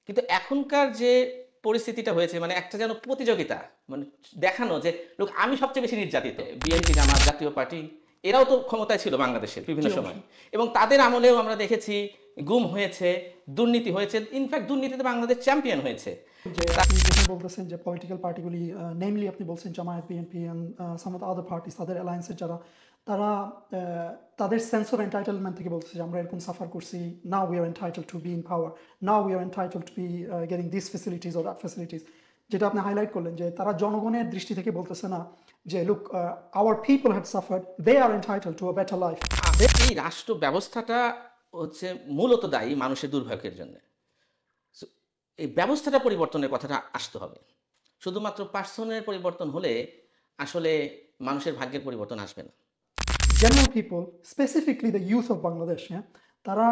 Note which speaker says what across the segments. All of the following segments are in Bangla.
Speaker 1: কিন্তু এখনকার যে পরিস্থিতিটা হয়েছে মানে একটা যেন প্রতিযোগিতা মানে দেখানো যে লোক আমি সবচেয়ে বেশি নির্যাতিত। বিএনপি, জামাত, জাতীয় পার্টি এরাও তো ক্ষমতায় ছিল বাংলাদেশের
Speaker 2: জি,
Speaker 1: বিভিন্ন সময়
Speaker 2: অবশ্যই।
Speaker 1: এবং তাদের আমলেও আমরা দেখেছি গুম হয়েছে, দুর্নীতি হয়েছে। ইনফ্যাক্ট দুর্নীতিতে বাংলাদেশ চ্যাম্পিয়ন হয়েছে।
Speaker 2: যে
Speaker 1: তা
Speaker 2: আপনি যখন বলতেছেন যে পলিটিক্যাল পার্টিগুলি নেমলি আপনি বলছেন Jamaat, BNP and some of the other parties, তাদের অ্যালায়েন্সের যারা, তারা তাদের সেন্স অফ এন্টাইটেলমেন্ট থেকে বলতেছে যে আমরা এরকম সাফার করছি, now we are entitle to be in power, now we are entitle to be getting this facilities or that facilities. যেটা আপনি হাইলাইট করলেন যে তারা জনগণের দৃষ্টি থেকে বলতেছে না যে look, our people have suffered, they are entitle to a better life.
Speaker 1: এই রাষ্ট্র ব্যবস্থাটা হচ্ছে মূলত দায়ী মানুষের দুর্ভাগ্যের জন্য। সো এই ব্যবস্থাটা পরিবর্তনের কথাটা আসতে হবে। শুধুমাত্র পার্সনের পরিবর্তন হলে আসলে মানুষের ভাগ্যের পরিবর্তন আসবে না।
Speaker 2: General people, specifically the youth of Bangladesh, হ্যাঁ, তারা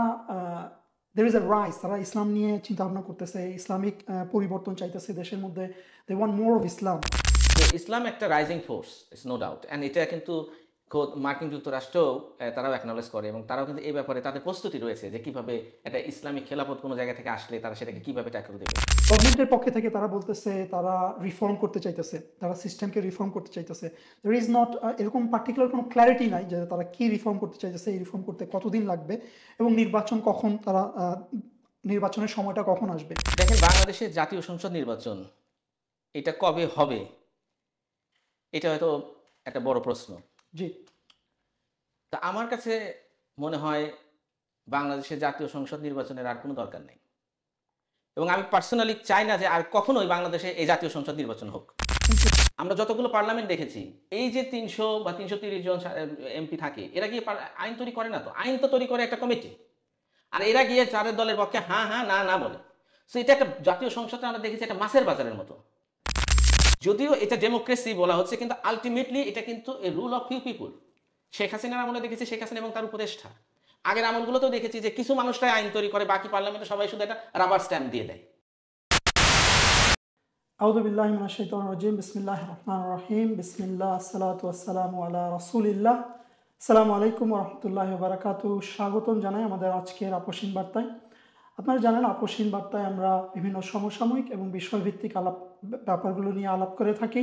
Speaker 2: দের ইজ এ রাইস, তারা ইসলাম নিয়ে চিন্তা ভাবনা করতেছে, ইসলামিক পরিবর্তন চাইতেছে দেশের মধ্যে, they want more of Islam.
Speaker 1: তো ইসলাম একটা rising force, it's no doubt. And এটা কিন্তু খোদ মার্কিন যুক্তরাষ্ট্রও তারাও অ্যাকনলেজ করে এবং তারাও কিন্তু এই ব্যাপারে তাদের প্রস্তুতি রয়েছে যে কিভাবে একটা ইসলামিক খেলাফত কোনো জায়গা থেকে আসলে তারা সেটাকে কিভাবে ট্যাকল দেবে।
Speaker 2: গভর্নমেন্টের পক্ষে থেকে তারা বলতেছে তারা রিফর্ম করতে চাইতেছে, তারা সিস্টেমকে রিফর্ম করতে চাইতেছে। দের ইজ নট এরকম পার্টিকুলার কোনো ক্ল্যারিটি নাই যে তারা কি রিফর্ম করতে চাইতেছে, এই রিফর্ম করতে কতদিন লাগবে এবং নির্বাচন কখন, তারা নির্বাচনের সময়টা কখন আসবে।
Speaker 1: দেখেন বাংলাদেশের জাতীয় সংসদ নির্বাচন এটা কবে হবে এটা হয়তো একটা বড় প্রশ্ন।
Speaker 2: জি।
Speaker 1: তা আমার কাছে মনে হয় বাংলাদেশের জাতীয় সংসদ নির্বাচনের আর কোনো দরকার নেই এবং আমি পার্সোনালি চাই না যে আর কখনোই বাংলাদেশে এই জাতীয় সংসদ নির্বাচন হোক। আমরা যতগুলো পার্লামেন্ট দেখেছি এই যে ৩০০ বা ৩৩০ জন এমপি থাকে এরা গিয়ে আইন তৈরি করে না, তো আইন তো তৈরি করে একটা কমিটি আর এরা গিয়ে চারের দলের পক্ষে হ্যাঁ হ্যাঁ না না বলে। সো এটা একটা জাতীয় সংসদে আমরা দেখেছি একটা মাছের বাজারের মতো। যদিও এটা ডেমোক্রেসি বলা হচ্ছে কিন্তু আলটিমেটলি এটা কিন্তু a rule of few people. Sheikh হাসিনার আমলে দেখেছি শেখ হাসিনা এবং তার উপদেষ্টা, আগের আমলগুলোতেও দেখেছি যে কিছু মানুষরাই আইন তৈরি করে, বাকি পার্লামেন্টে সবাই শুধু একটা রাবার স্ট্যাম্প দিয়ে দেয়।
Speaker 2: আউযু বিল্লাহি মিনাশ শাইতানির রাজিম, বিসমিল্লাহির রহমানির রহিম, বিসমিল্লাহ, আসসালাতু ওয়াসসালামু আলা রাসূলিল্লাহ। আসসালামু আলাইকুম ওয়া রাহমাতুল্লাহি ওয়া বারাকাতুহু। স্বাগতম জানাই আমাদের আজকের আপসীন বার্তায়। আপনারা জানেন আপসীন বার্তায় আমরা বিভিন্ন সমসাময়িক এবং বিষয়ভিত্তিক ব্যাপারগুলো নিয়ে আলাপ করে থাকি।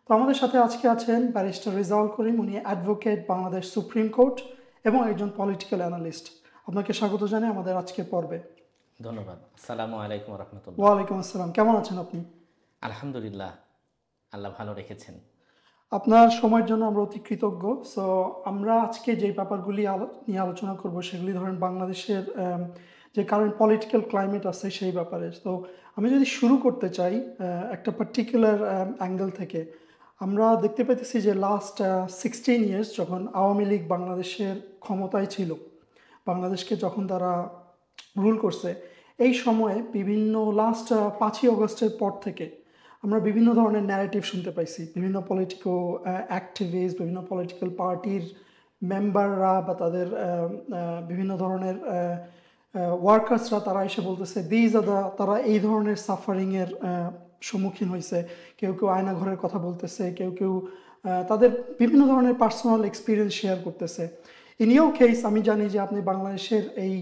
Speaker 2: তো আমাদের সাথে আজকে আছেন ব্যারিস্টার রেজাউল করিম, উনি অ্যাডভোকেট, বাংলাদেশ সুপ্রিম কোর্ট এবং একজন পলিটিক্যাল অ্যানালিস্ট। আপনাকে স্বাগত জানাই আমাদের আজকের পর্বে।
Speaker 1: ধন্যবাদ। আসসালামু আলাইকুম রহমতুল্লাহ।
Speaker 2: ওয়ালাইকুম আসসালাম, কেমন আছেন আপনি?
Speaker 1: আলহামদুলিল্লাহ, আল্লাহ ভালো রেখেছেন।
Speaker 2: আপনার সময়ের জন্য আমরা অতি কৃতজ্ঞ। সো আমরা আজকে যে ব্যাপারগুলি নিয়ে আলোচনা করব সেগুলি ধরেন বাংলাদেশের যে কারেন্ট পলিটিক্যাল ক্লাইমেট আছে সেই ব্যাপারে। তো আমি যদি শুরু করতে চাই একটা পার্টিকুলার অ্যাঙ্গেল থেকে, আমরা দেখতে পেতেছি যে লাস্ট 16 ইয়ার্স যখন আওয়ামী লীগ বাংলাদেশের ক্ষমতায় ছিল, বাংলাদেশকে যখন তারা রুল করছে, এই সময়ে বিভিন্ন লাস্ট 5ই অগস্টের পর থেকে আমরা বিভিন্ন ধরনের ন্যারেটিভ শুনতে পাইছি। বিভিন্ন পলিটিক্যাল অ্যাক্টিভিস্ট, বিভিন্ন পলিটিক্যাল পার্টির মেম্বাররা বা তাদের বিভিন্ন ধরনের ওয়ার্কার্সরা তারা এসে বলতেছে দিজ আর দ্য, তারা এই ধরনের সাফারিংয়ের সম্মুখীন হয়েছে। কেউ কেউ আয়নাঘরের কথা বলতেছে, কেউ কেউ তাদের বিভিন্ন ধরনের পার্সোনাল এক্সপিরিয়েন্স শেয়ার করতেছে। ইন ইউর কেস আমি জানি যে আপনি বাংলাদেশের এই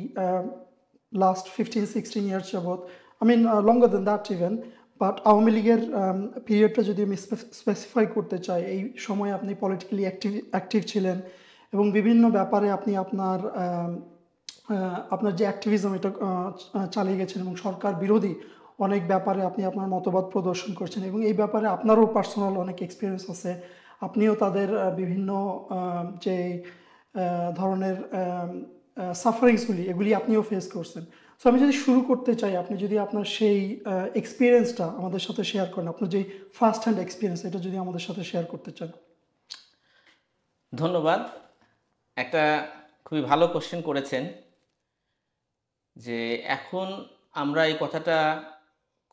Speaker 2: লাস্ট 15-16 ইয়ার্স যাবৎ, I mean longer than that even, but Awami লীগের পিরিয়ডটা যদি আমি স্পেসিফাই করতে চাই, এই সময় আপনি পলিটিক্যালি অ্যাক্টিভ ছিলেন এবং বিভিন্ন ব্যাপারে আপনি আপনার যে অ্যাক্টিভিজম এটা চালিয়ে গেছেন এবং সরকার বিরোধী অনেক ব্যাপারে আপনি আপনার মতবাদ প্রদর্শন করছেন এবং এই ব্যাপারে আপনারও পার্সোনাল অনেক এক্সপিরিয়েন্স আছে। আপনিও তাদের বিভিন্ন যে ধরনের সাফারিংসগুলি এগুলি আপনিও ফেস করছেন। সো আমি যদি শুরু করতে চাই, আপনি যদি আপনার সেই এক্সপিরিয়েন্সটা আমাদের সাথে শেয়ার করেন, আপনার যে ফার্স্ট হ্যান্ড এক্সপিরিয়েন্স এটা যদি আমাদের সাথে শেয়ার করতে চান।
Speaker 1: ধন্যবাদ। একটা খুবই ভালো কোশ্চেন করেছেন যে এখন আমরা এই কথাটা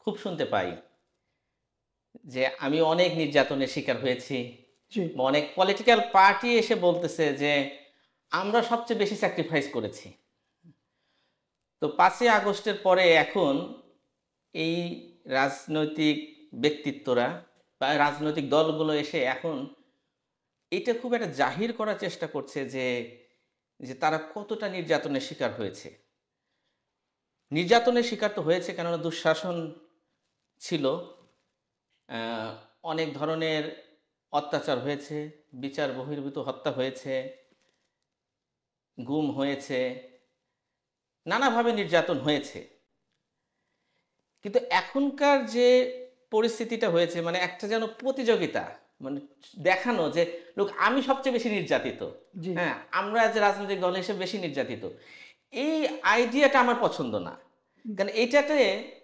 Speaker 1: খুব শুনতে পাই যে আমি অনেক নির্যাতনের শিকার হয়েছি।
Speaker 2: জি।
Speaker 1: অনেক পলিটিক্যাল পার্টি এসে বলতেছে যে আমরা সবচেয়ে বেশি স্যাক্রিফাইস করেছি। তো 5ই আগস্টের পরে এখন এই রাজনৈতিক ব্যক্তিত্বরা বা রাজনৈতিক দলগুলো এসে এখন এটা খুব একটা জাহির করার চেষ্টা করছে যে যে তারা কতটা নির্যাতনের শিকার হয়েছে। নির্যাতনের শিকার তো হয়েছে, কেননা দুঃশাসন ছিল, আহ, অনেক ধরনের অত্যাচার হয়েছে, বিচার বহির্ভূত হত্যা হয়েছে, গুম হয়েছে, নানাভাবে নির্যাতন হয়েছে। কিন্তু এখনকার যে পরিস্থিতিটা হয়েছে, মানে একটা যেন প্রতিযোগিতা, মানে দেখানো যে লোক আমি সবচেয়ে বেশি নির্যাতিত,
Speaker 2: জি।
Speaker 1: হ্যাঁ আমরা যে রাজনৈতিক দল হিসেবে বেশি নির্যাতিত, এই আইডিয়াটা আমার পছন্দ না। কারণ এইটাতে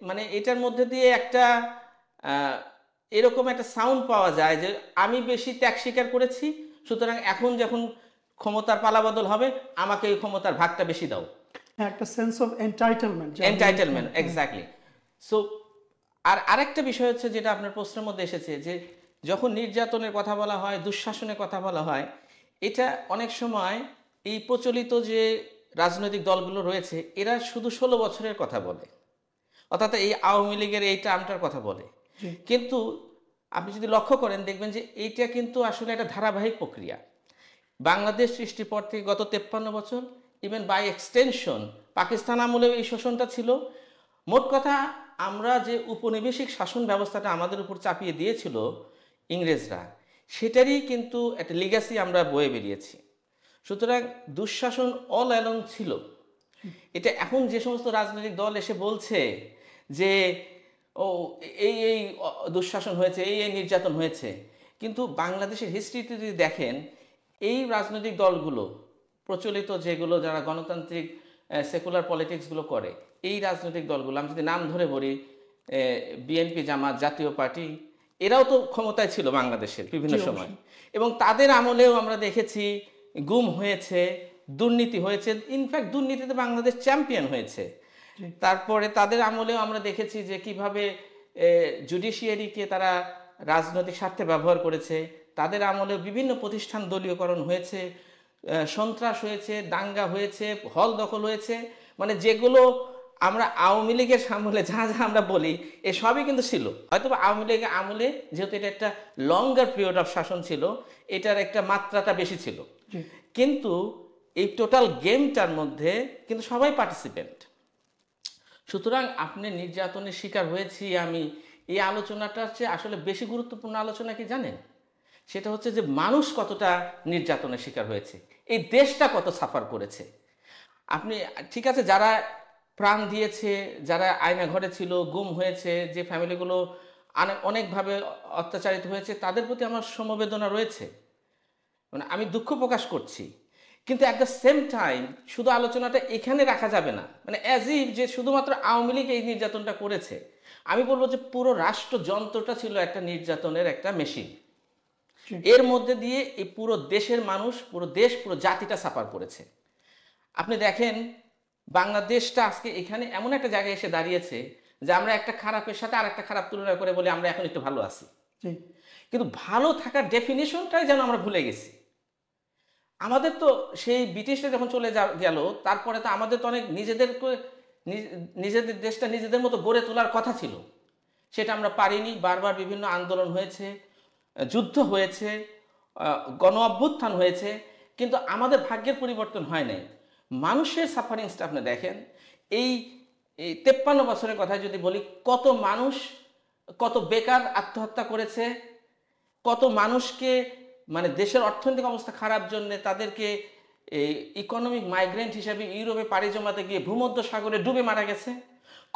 Speaker 1: মানে এটার মধ্যে দিয়ে একটা আহ, এরকম একটা সাউন্ড পাওয়া যায় যে আমি বেশি ত্যাগ স্বীকার করেছি, সুতরাং এখন যখন ক্ষমতার পালাবদল হবে আমাকে এই ক্ষমতার ভাগটা বেশি দাও।
Speaker 2: হ্যাঁ, একটা sense of entitlement.
Speaker 1: Entitlement, exactly. So আর আরেকটা বিষয় হচ্ছে যেটা আপনার প্রশ্নের মধ্যে এসেছে, যে যখন নির্যাতনের কথা বলা হয়, দুঃশাসনের কথা বলা হয়, এটা অনেক সময় এই প্রচলিত যে রাজনৈতিক দলগুলো রয়েছে এরা শুধু 16 বছরের কথা বলে, অর্থাৎ এই আওয়ামী লীগের এই টার্মটার কথা বলে।
Speaker 2: জি।
Speaker 1: কিন্তু আপনি যদি লক্ষ্য করেন দেখবেন যে এইটা কিন্তু আসলে একটা ধারাবাহিক প্রক্রিয়া। বাংলাদেশ সৃষ্টির পর থেকে গত 53 বছর, ইভেন বাই এক্সটেনশন পাকিস্তান আমলেও এই শোষণটা ছিল। মোট কথা, আমরা যে উপনিবেশিক শাসন ব্যবস্থাটা আমাদের উপর চাপিয়ে দিয়েছিল ইংরেজরা, সেটারই কিন্তু একটা লিগ্যাসি আমরা বয়ে বেরিয়েছি। সুতরাং দুঃশাসন অল অ্যালং ছিল। এটা এখন যে সমস্ত রাজনৈতিক দল এসে বলছে যে ও এই এই দুঃশাসন হয়েছে, এই এই নির্যাতন হয়েছে, কিন্তু বাংলাদেশের হিস্ট্রিতে যদি দেখেন, এই রাজনৈতিক দলগুলো প্রচলিত যেগুলো যারা গণতান্ত্রিক সেকুলার পলিটিক্সগুলো করে, এই রাজনৈতিক দলগুলো আমি যদি নাম ধরে বলি, বিএনপি, জামাত, জাতীয় পার্টি, এরাও তো ক্ষমতায় ছিল বাংলাদেশের বিভিন্ন
Speaker 2: জি,
Speaker 1: সময়,
Speaker 2: অবশ্যই।
Speaker 1: এবং তাদের আমলেও আমরা দেখেছি গুম হয়েছে, দুর্নীতি হয়েছে, ইনফ্যাক্ট দুর্নীতিতে বাংলাদেশ চ্যাম্পিয়ন হয়েছে।
Speaker 2: জি।
Speaker 1: তারপরে তাদের আমলেও আমরা দেখেছি যে কিভাবে জুডিশিয়ারিকে তারা রাজনৈতিক স্বার্থে ব্যবহার করেছে। তাদের আমলেও বিভিন্ন প্রতিষ্ঠান দলীয়করণ হয়েছে, সন্ত্রাস হয়েছে, দাঙ্গা হয়েছে, হল দখল হয়েছে, মানে যেগুলো আমরা আওয়ামী লীগের আমলে যা যা আমরা বলি এ সবই কিন্তু ছিল। হয়তো আওয়ামী লীগের আমলে যেহেতু এটা একটা লঙ্গার পিরিয়ড অফ শাসন ছিল, এটার একটা মাত্রাটা বেশি ছিল,
Speaker 2: জি।
Speaker 1: কিন্তু এই টোটাল গেমটার মধ্যে কিন্তু সবাই পার্টিসিপেন্ট। সুতরাং আপনি নির্যাতনের শিকার হয়েছি আমি, এই আলোচনাটার চেয়ে আসলে বেশি গুরুত্বপূর্ণ আলোচনা কি জানেন? সেটা হচ্ছে যে মানুষ কতটা নির্যাতনের শিকার হয়েছে, এই দেশটা কত সাফার করেছে। আপনি ঠিক আছে, যারা প্রাণ দিয়েছে, যারা আয়না ঘরে ছিল, গুম হয়েছে, যে ফ্যামিলিগুলো অনেকভাবে অত্যাচারিত হয়েছে, তাদের প্রতি আমার সমবেদনা রয়েছে, মানে আমি দুঃখ প্রকাশ করছি। কিন্তু অ্যাট দ্য সেম টাইম শুধু আলোচনাটা এখানে রাখা যাবে না, মানে অ্যাজ ইফ যে শুধুমাত্র আওয়ামী লীগ এই নির্যাতনটা করেছে। আমি বলবো যে পুরো রাষ্ট্রযন্ত্রটা ছিল একটা নির্যাতনের একটা মেশিন।
Speaker 2: জি।
Speaker 1: এর মধ্যে দিয়ে এই পুরো দেশের মানুষ, পুরো দেশ, পুরো জাতিটা সাফার করেছে। আপনি দেখেন বাংলাদেশটা আজকে এখানে এমন একটা জায়গায় এসে দাঁড়িয়েছে যে আমরা একটা খারাপের সাথে আর একটা খারাপ তুলনা করে বলি আমরা এখন একটু ভালো আছি,
Speaker 2: জি।
Speaker 1: কিন্তু ভালো থাকার ডেফিনেশনটাই যেন আমরা ভুলে গেছি। আমাদের তো সেই ব্রিটিশরা যখন চলে গেল, তারপরে তো আমাদের তো অনেক নিজেদের দেশটা নিজেদের মতো গড়ে তোলার কথা ছিল, সেটা আমরা পারিনি। বারবার বিভিন্ন আন্দোলন হয়েছে, যুদ্ধ হয়েছে, গণ অভ্যুত্থান হয়েছে, কিন্তু আমাদের ভাগ্যের পরিবর্তন হয় নাই। মানুষের সাফারিংসটা আপনি দেখেন, এই এই 53 বছরের কথা যদি বলি, কত মানুষ, কত বেকার আত্মহত্যা করেছে, কত মানুষকে মানে দেশের অর্থনৈতিক অবস্থা খারাপ জন্য তাদেরকে এই ইকোনমিক মাইগ্রেন্ট হিসাবে ইউরোপে পাড়ি জমাতে গিয়ে ভূমধ্য সাগরে ডুবে মারা গেছে,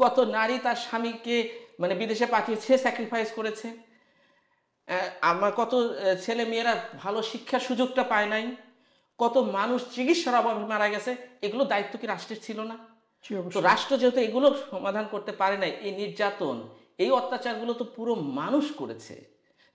Speaker 1: কত নারী তার স্বামীকে মানে বিদেশে পাঠিয়ে সে স্যাক্রিফাইস করেছে, আমার কত ছেলে মেয়েরা ভালো শিক্ষার সুযোগটা পায় নাই, কত মানুষ চিকিৎসার অভাবে মারা গেছে। এগুলো দায়িত্ব কি রাষ্ট্রের ছিল না?
Speaker 2: জি,
Speaker 1: তো
Speaker 2: অবশ্যই।
Speaker 1: রাষ্ট্র যেহেতু এগুলো সমাধান করতে পারে নাই, এই নির্যাতন, এই অত্যাচারগুলো তো পুরো মানুষ করেছে,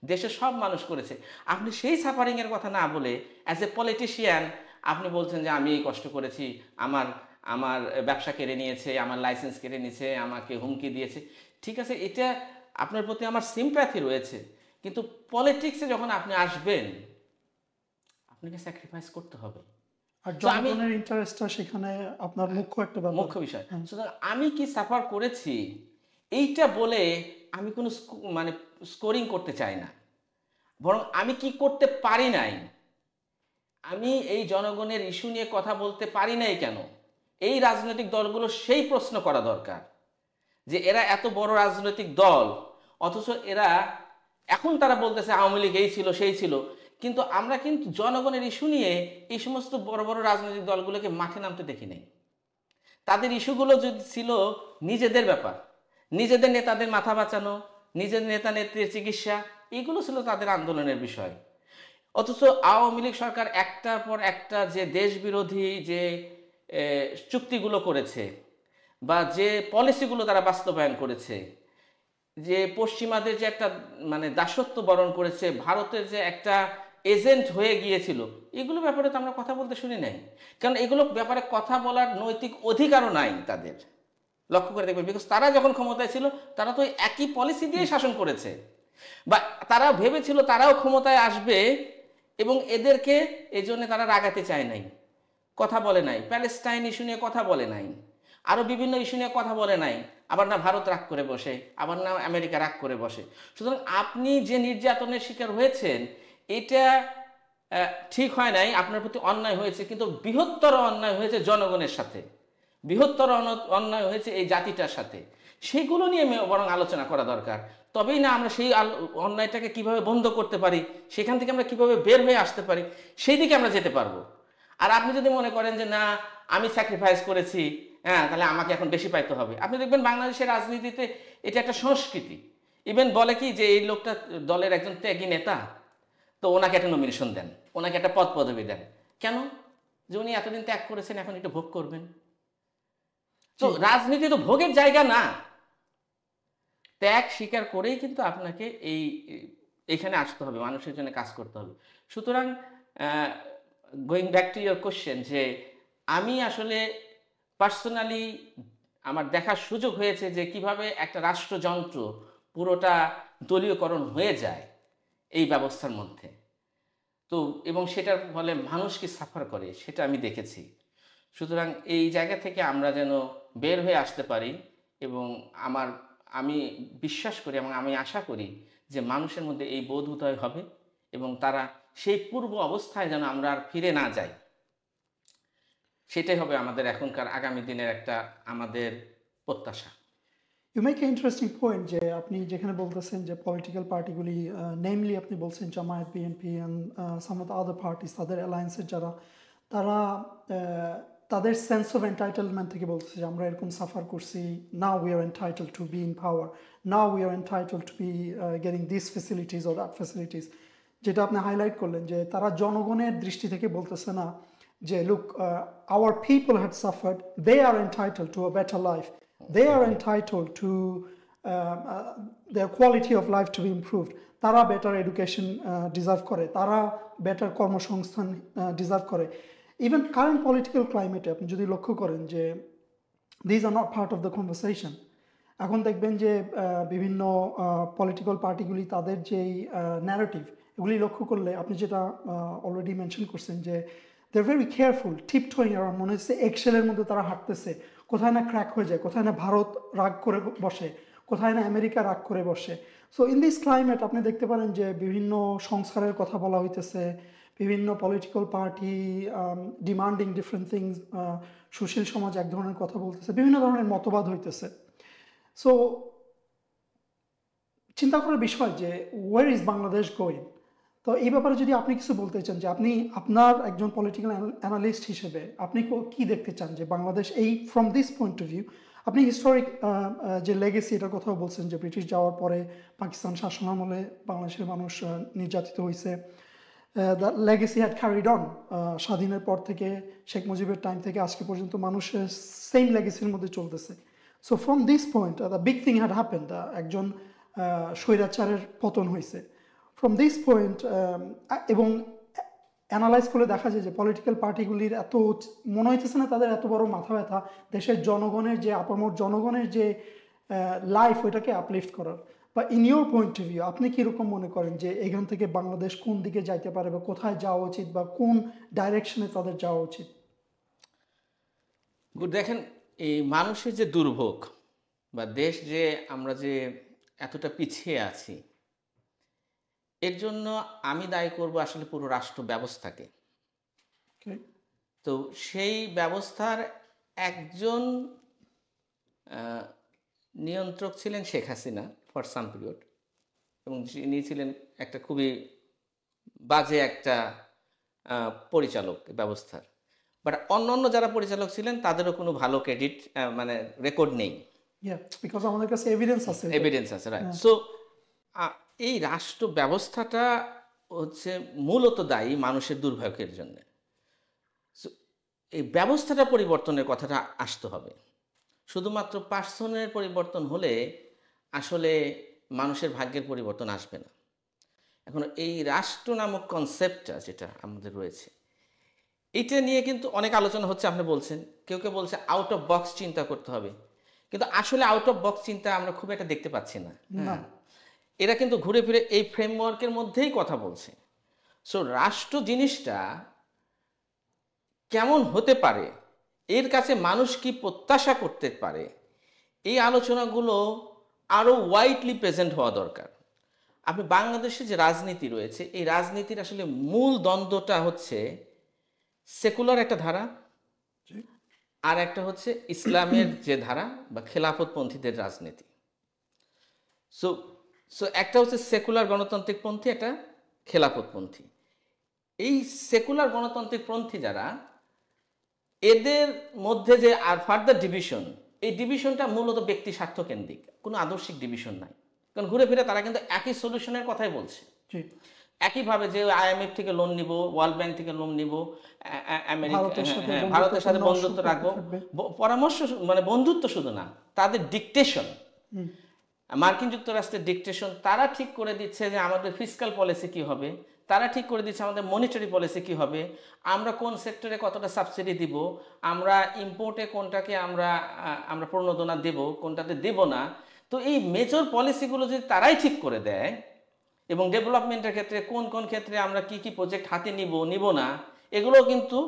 Speaker 1: দেশের সব মানুষ করেছে। আপনি সেই সাফারিংয়ের কথা না বলে অ্যাজ এ পলিটিশিয়ান আপনি বলছেন যে আমি এই কষ্ট করেছি, আমার আমার ব্যবসা কেড়ে নিয়েছে, আমার লাইসেন্স কেড়ে নিয়েছে, আমাকে হুমকি দিয়েছে। ঠিক আছে, এটা আপনার প্রতি আমার সিম্প্যাথি রয়েছে, কিন্তু পলিটিক্সে যখন আপনি আসবেন আপনাকে স্যাক্রিফাইস করতে হবে।
Speaker 2: আর
Speaker 1: তো আমি
Speaker 2: জনগণের ইন্টারেস্টটা সেখানে আপনার মুখ্য একটা ব্যাপার।
Speaker 1: মুখ্য বিষয়।
Speaker 2: হ্যাঁ।
Speaker 1: সুতরাং আমি কি সাফার করেছি এইটা বলে আমি কোনো মানে স্কোরিং করতে চাই না, বরং আমি কি করতে পারি নাই, আমি এই জনগণের ইস্যু নিয়ে কথা বলতে পারি নাই কেন, এই রাজনৈতিক দলগুলো সেই প্রশ্ন করা দরকার যে এরা এত বড় রাজনৈতিক দল, অথচ এরা এখন তারা বলতেছে আওয়ামী লীগ এই ছিল সেই ছিল, কিন্তু আমরা কিন্তু জনগণের ইস্যু নিয়ে এই সমস্ত বড় বড় রাজনৈতিক দলগুলোকে মাঠে নামতে দেখি নাই। তাদের ইস্যুগুলো যদি ছিল নিজেদের ব্যাপার, নিজেদের নেতাদের মাথা বাঁচানো, নিজের নেতা নেত্রীর চিকিৎসা, এগুলো ছিল তাদের আন্দোলনের বিষয়। অথচ আওয়ামী লীগ সরকার একটার পর একটা যে দেশ বিরোধী যে চুক্তিগুলো করেছে বা যে পলিসিগুলো তারা বাস্তবায়ন করেছে, যে পশ্চিমাদের যে একটা মানে দাসত্ব বরণ করেছে, ভারতের যে একটা এজেন্ট হয়ে গিয়েছিল, এগুলো ব্যাপারে তো আমরা কথা বলতে শুনি নাই। কারণ এগুলো ব্যাপারে কথা বলার নৈতিক অধিকারও নাই তাদের। লক্ষ্য করে দেখবেন, বিকজ তারা যখন ক্ষমতায় ছিল তারা তো ওই একই পলিসি দিয়ে শাসন করেছে, বা তারা ভেবেছিল তারাও ক্ষমতায় আসবে এবং এদেরকে এই জন্য তারা রাগাতে চায় নাই, কথা বলে নাই, প্যালেস্টাইন ইস্যু নিয়ে কথা বলে নাই, আরও বিভিন্ন ইস্যু নিয়ে কথা বলে নাই। আবার না ভারত রাগ করে বসে, আবার না আমেরিকা রাগ করে বসে। সুতরাং আপনি যে নির্যাতনের শিকার হয়েছেন এটা ঠিক হয় নাই, আপনার প্রতি অন্যায় হয়েছে, কিন্তু বৃহত্তর অন্যায় হয়েছে জনগণের সাথে, বৃহত্তর অন্যায় হয়েছে এই জাতিটার সাথে। সেগুলো নিয়ে বরং আলোচনা করা দরকার। তবেই না আমরা সেই অন্যায়টাকে কিভাবে বন্ধ করতে পারি, সেখান থেকে আমরা কিভাবে বের হয়ে আসতে পারি, সেই দিকে আমরা যেতে পারবো। আর আপনি যদি মনে করেন যে না আমি স্যাক্রিফাইস করেছি, হ্যাঁ তাহলে আমাকে এখন বেশি পাইতে হবে, আপনি দেখবেন বাংলাদেশের রাজনীতিতে এটা একটা সংস্কৃতি। ইভেন বলে কি যে এই লোকটা দলের একজন ত্যাগী নেতা, তো ওনাকে একটা নমিনেশন দেন, ওনাকে একটা পদ পদবি দেন। কেন? যে উনি এতদিন ত্যাগ করেছেন, এখন একটু ভোগ করবেন। তো রাজনীতি তো ভোগের জায়গা না। ত্যাগ স্বীকার করেই কিন্তু আপনাকে এইখানে আসতে হবে, মানুষের জন্য কাজ করতে হবে। সুতরাং going back to your question, যে আমি আসলে পার্সোনালি আমার দেখার সুযোগ হয়েছে যে কিভাবে একটা রাষ্ট্রযন্ত্র পুরোটা দলীয়করণ হয়ে যায় এই ব্যবস্থার মধ্যে। তো এবং সেটার ফলে মানুষ কি সাফার করে সেটা আমি দেখেছি। সুতরাং এই জায়গা থেকে আমরা যেন বের হয়ে আসতে পারি, এবং আমি বিশ্বাস করি এবং আমি আশা করি যে মানুষের মধ্যে এই বোধ উদয় হবে এবং তারা সেই পূর্ব অবস্থায় যেন আমরা আর ফিরে না যাই। সেটাই হবে আমাদের এখনকার আগামী দিনের একটা আমাদের প্রত্যাশা।
Speaker 2: You make a interesting point যে আপনি যেখানে বলতেছেন যে পলিটিক্যাল পার্টিগুলি, নেমলি আপনি বলছেন Jamaat, BNP and some of the other parties, তাদের অ্যালায়েন্সের যারা, তারা তাদের সেন্স অফ এন্টাইটেলমেন্ট থেকে বলতেছে যে আমরা এরকম সাফার করছি, now we are entitle to be in power, now we are entitle to be getting this facilities or that facilities. যেটা আপনি হাইলাইট করলেন যে তারা জনগণের দৃষ্টি থেকে বলতেছে না যে look, our people had suffered, they are entitle to a better life, they are entitled to their quality of life to be improved. তারা বেটার এডুকেশন ডিজার্ভ করে, তারা বেটার কর্মসংস্থান ডিজার্ভ করে। ইভেন কারেন্ট পলিটিক্যাল ক্লাইমেটে আপনি যদি লক্ষ্য করেন যে these are not part of the conversation. এখন দেখবেন যে বিভিন্ন পলিটিক্যাল পার্টিগুলি তাদের যেই ন্যারেটিভ, এগুলি লক্ষ্য করলে আপনি যেটা অলরেডি মেনশন করছেন যে দে আর ভেরি কেয়ারফুল, টিপটোয়িং অ্যারাউন্ড, মনে হচ্ছে এক্সেলের মধ্যে তারা হাঁটতেছে, কোথায় না ক্র্যাক হয়ে যায়, কোথায় না ভারত রাগ করে বসে, কোথায় না আমেরিকা রাগ করে বসে। সো ইন দিস ক্লাইমেট আপনি দেখতে পারেন যে বিভিন্ন সংস্কারের কথা বলা হইতেছে, বিভিন্ন political party demanding different things, সুশীল সমাজ এক ধরনের কথা বলতেছে, বিভিন্ন ধরনের মতবাদ হইতেছে। সো চিন্তা করার বিষয় যে ওয়ার ইজ বাংলাদেশ গোয়িং। তো এই ব্যাপারে যদি আপনি কিছু বলতে চান, যে আপনি আপনার একজন পলিটিক্যাল অ্যানালিস্ট হিসেবে আপনি কি দেখতে চান যে বাংলাদেশ এই from this point of view, আপনি হিস্টোরিক যে লেগেসি এটার কথাও বলছেন যে ব্রিটিশ যাওয়ার পরে পাকিস্তান শাসনামলে বাংলাদেশের মানুষ নির্যাতিত হয়েছে, the legacy had carried on, স্বাধীনের পর থেকে শেখ মুজিবের টাইম থেকে আজকে পর্যন্ত মানুষের সেম লেগেসির মধ্যে চলতেছে। So from this point the big thing had happened, একজন স্বৈরাচারের পতন হয়েছে। ফ্রম দিস পয়েন্ট এবং অ্যানালাইজ করলে দেখা যায় যে পলিটিক্যাল পার্টিগুলির এত মনে হইতেছে না তাদের এত বড় মাথা ব্যথা দেশের জনগণের যে আপামর জনগণের যে লাইফ ওইটাকে আপলিফট করার। বা in your point of view আপনি কীরকম মনে করেন যে এখান থেকে বাংলাদেশ কোন দিকে যাইতে পারে, বা কোথায় যাওয়া উচিত, বা কোন ডাইরেকশনে তাদের যাওয়া উচিত?
Speaker 1: দেখেন, এই মানুষের যে দুর্ভোগ বা দেশ যে আমরা যে এতটা পিছিয়ে আছি, এর জন্য আমি দায়ী করব আসলে পুরো রাষ্ট্র ব্যবস্থাকে। তো সেই ব্যবস্থার একজন আহ, নিয়ন্ত্রক ছিলেন Sheikh Hasina for some period, এবং তিনি ছিলেন একটা খুবই বাজে একটা পরিচালক ব্যবস্থার। বাট অন্য যারা পরিচালক ছিলেন তাদেরও কোনো ভালো ক্রেডিট মানে রেকর্ড নেই,
Speaker 2: বিকজ আমাদের কাছে এভিডেন্স আছে এটা।
Speaker 1: এভিডেন্স আছে, রাইট। সো এই রাষ্ট্র ব্যবস্থাটা হচ্ছে মূলত দায়ী মানুষের দুর্ভোগের জন্য। So, এই ব্যবস্থাটা পরিবর্তনের কথাটা আসতে হবে। শুধুমাত্র পার্সনের পরিবর্তন হলে আসলে মানুষের ভাগ্যের পরিবর্তন আসবে না। এখন এই রাষ্ট্র নামক কনসেপ্টটা যেটা আমাদের রয়েছে, এটা নিয়ে কিন্তু অনেক আলোচনা হচ্ছে। আপনি বলছেন, কেউ কেউ বলছে আউট অফ বক্স চিন্তা করতে হবে, কিন্তু আসলে আউট অফ বক্স চিন্তা আমরা খুব একটা দেখতে পাচ্ছি না। হ্যাঁ, এরা কিন্তু ঘুরে ফিরে এই ফ্রেমওয়ার্কের মধ্যেই কথা বলছে। সো রাষ্ট্র জিনিসটা কেমন হতে পারে, এর কাছে মানুষ কি প্রত্যাশা করতে পারে, এই আলোচনাগুলো আরও ওয়াইডলি প্রেজেন্ট হওয়া দরকার। আপনি বাংলাদেশে যে রাজনীতি রয়েছে, এই রাজনীতির আসলে মূল দ্বন্দ্বটা হচ্ছে সেকুলার একটা ধারা, আর একটা হচ্ছে ইসলামের যে ধারা বা খেলাফতপন্থীদের রাজনীতি। সো সো একটা হচ্ছে সেকুলার গণতান্ত্রিক পন্থী, একটা খেলাফতপন্থী। এই সেকুলার গণতান্ত্রিক পন্থী যারা, এদের মধ্যে যে আর ফার্দার ডিভিশন, এই ডিভিশনটা মূলত ব্যক্তি স্বার্থকেন্দ্রিক, কোনো আদর্শিক ডিভিশন নাই। কারণ ঘুরে ফিরে তারা কিন্তু একই সলিউশনের কথাই বলছে। একইভাবে যে IMF থেকে লোন নিব, ওয়ার্ল্ড ব্যাংক থেকে লোন নিব, ভারতের সাথে বন্ধুত্ব রাখবো, পরামর্শ মানে বন্ধুত্ব শুধু না, তাদের ডিকটেশন, মার্কিন যুক্তরাষ্ট্রের ডিকটেশন, তারা ঠিক করে দিচ্ছে যে আমাদের ফিসকাল পলিসি কি হবে, তারা ঠিক করে দিচ্ছে আমাদের মনিটারি পলিসি কি হবে, আমরা কোন সেক্টরে কতটা সাবসিডি দিব, আমরা ইম্পোর্টে কোনটাকে আমরা প্রণোদনা দেব, কোনটাতে দেব না। তো এই মেজর পলিসিগুলো যদি তারাই ঠিক করে দেয়, এবং ডেভেলপমেন্টের ক্ষেত্রে কোন কোন ক্ষেত্রে আমরা কি কি প্রজেক্ট হাতে নিব না, এগুলো কিন্তু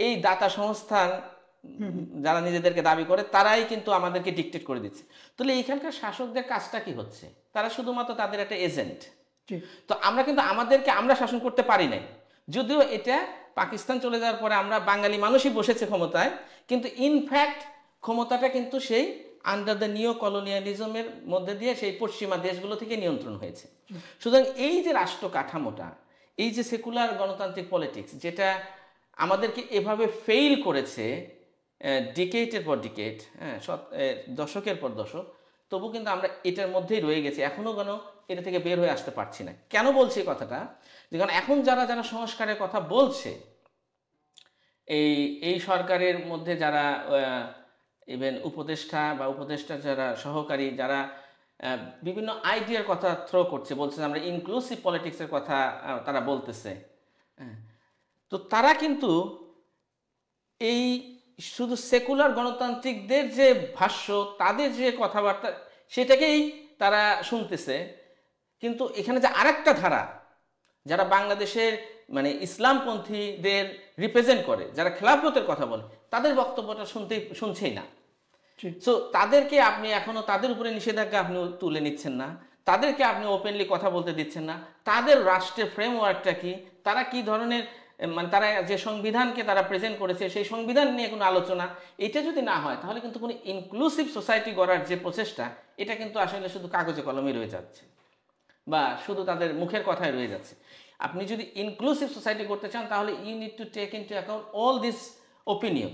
Speaker 1: এই দাতা সংস্থান যারা নিজেদেরকে দাবি করে তারাই কিন্তু আমাদেরকে ডিকটেট করে দিচ্ছে। তাহলে এইখানকার শাসকদের কাজটা কি হচ্ছে? তারা শুধুমাত্র তাদের একটা এজেন্ট। তো আমরা কিন্তু আমরা শাসন করতে পারি নাই, যদিও এটা পাকিস্তান চলে যাওয়ার পরে আমরা বাঙালি মানুষই বসেছে ক্ষমতায়, কিন্তু ইনফ্যাক্ট ক্ষমতাটা কিন্তু সেই আন্ডার দ্য নিও কলোনিয়ালিজমের মধ্যে দিয়ে সেই পশ্চিমা দেশগুলো থেকে নিয়ন্ত্রণ হয়েছে। সুতরাং এই যে রাষ্ট্র কাঠামোটা, এই যে সেকুলার গণতান্ত্রিক পলিটিক্স, যেটা আমাদেরকে এভাবে ফেইল করেছে ডিকেটের পর ডিকেট, হ্যাঁ, দশকের পর দশক, তবু কিন্তু আমরা এটার মধ্যেই রয়ে গেছি, এখনও কেন এটা থেকে বের হয়ে আসতে পারছি না। কেন বলছি এই কথাটা? যে কারণ এখন যারা সংস্কারের কথা বলছে, এই সরকারের মধ্যে যারা ইভেন উপদেষ্টা বা উপদেষ্টার যারা সহকারী, যারা বিভিন্ন আইডিয়ার কথা থ্রো করছে, বলছে আমরা ইনক্লুসিভ পলিটিক্সের কথা তারা বলতেছে, হ্যাঁ, তো তারা কিন্তু এই শুধু সেকুলার গণতান্ত্রিকদের যে ভাষ্য, তাদের যে কথাবার্তা, সেটাকেই তারা শুনতেছে। কিন্তু এখানে যে আরেকটা ধারা, যারা বাংলাদেশের মানে ইসলামপন্থীদের রিপ্রেজেন্ট করে, যারা খেলাফতের কথা বলে, তাদের বক্তব্যটা শুনছেই না। সো তাদেরকে আপনি এখনো তাদের উপরে নিষেধাজ্ঞা আপনি তুলে নিচ্ছেন না, তাদেরকে আপনি ওপেনলি কথা বলতে দিচ্ছেন না। তাদের রাষ্ট্রের ফ্রেমওয়ার্কটা কি, তারা কি ধরনের মানে তারা যে সংবিধানকে তারা প্রেজেন্ট করেছে, সেই সংবিধান নিয়ে কোনো আলোচনা, এটা যদি না হয়, তাহলে কিন্তু কোনো ইনক্লুসিভ সোসাইটি গড়ার যে প্রচেষ্টা, এটা কিন্তু আসলে শুধু কাগজে কলমে রয়ে যাচ্ছে, বা শুধু তাদের মুখের কথায় রয়ে যাচ্ছে। আপনি যদি ইনক্লুসিভ সোসাইটি করতে চান, তাহলে you need to take into account all this opinion,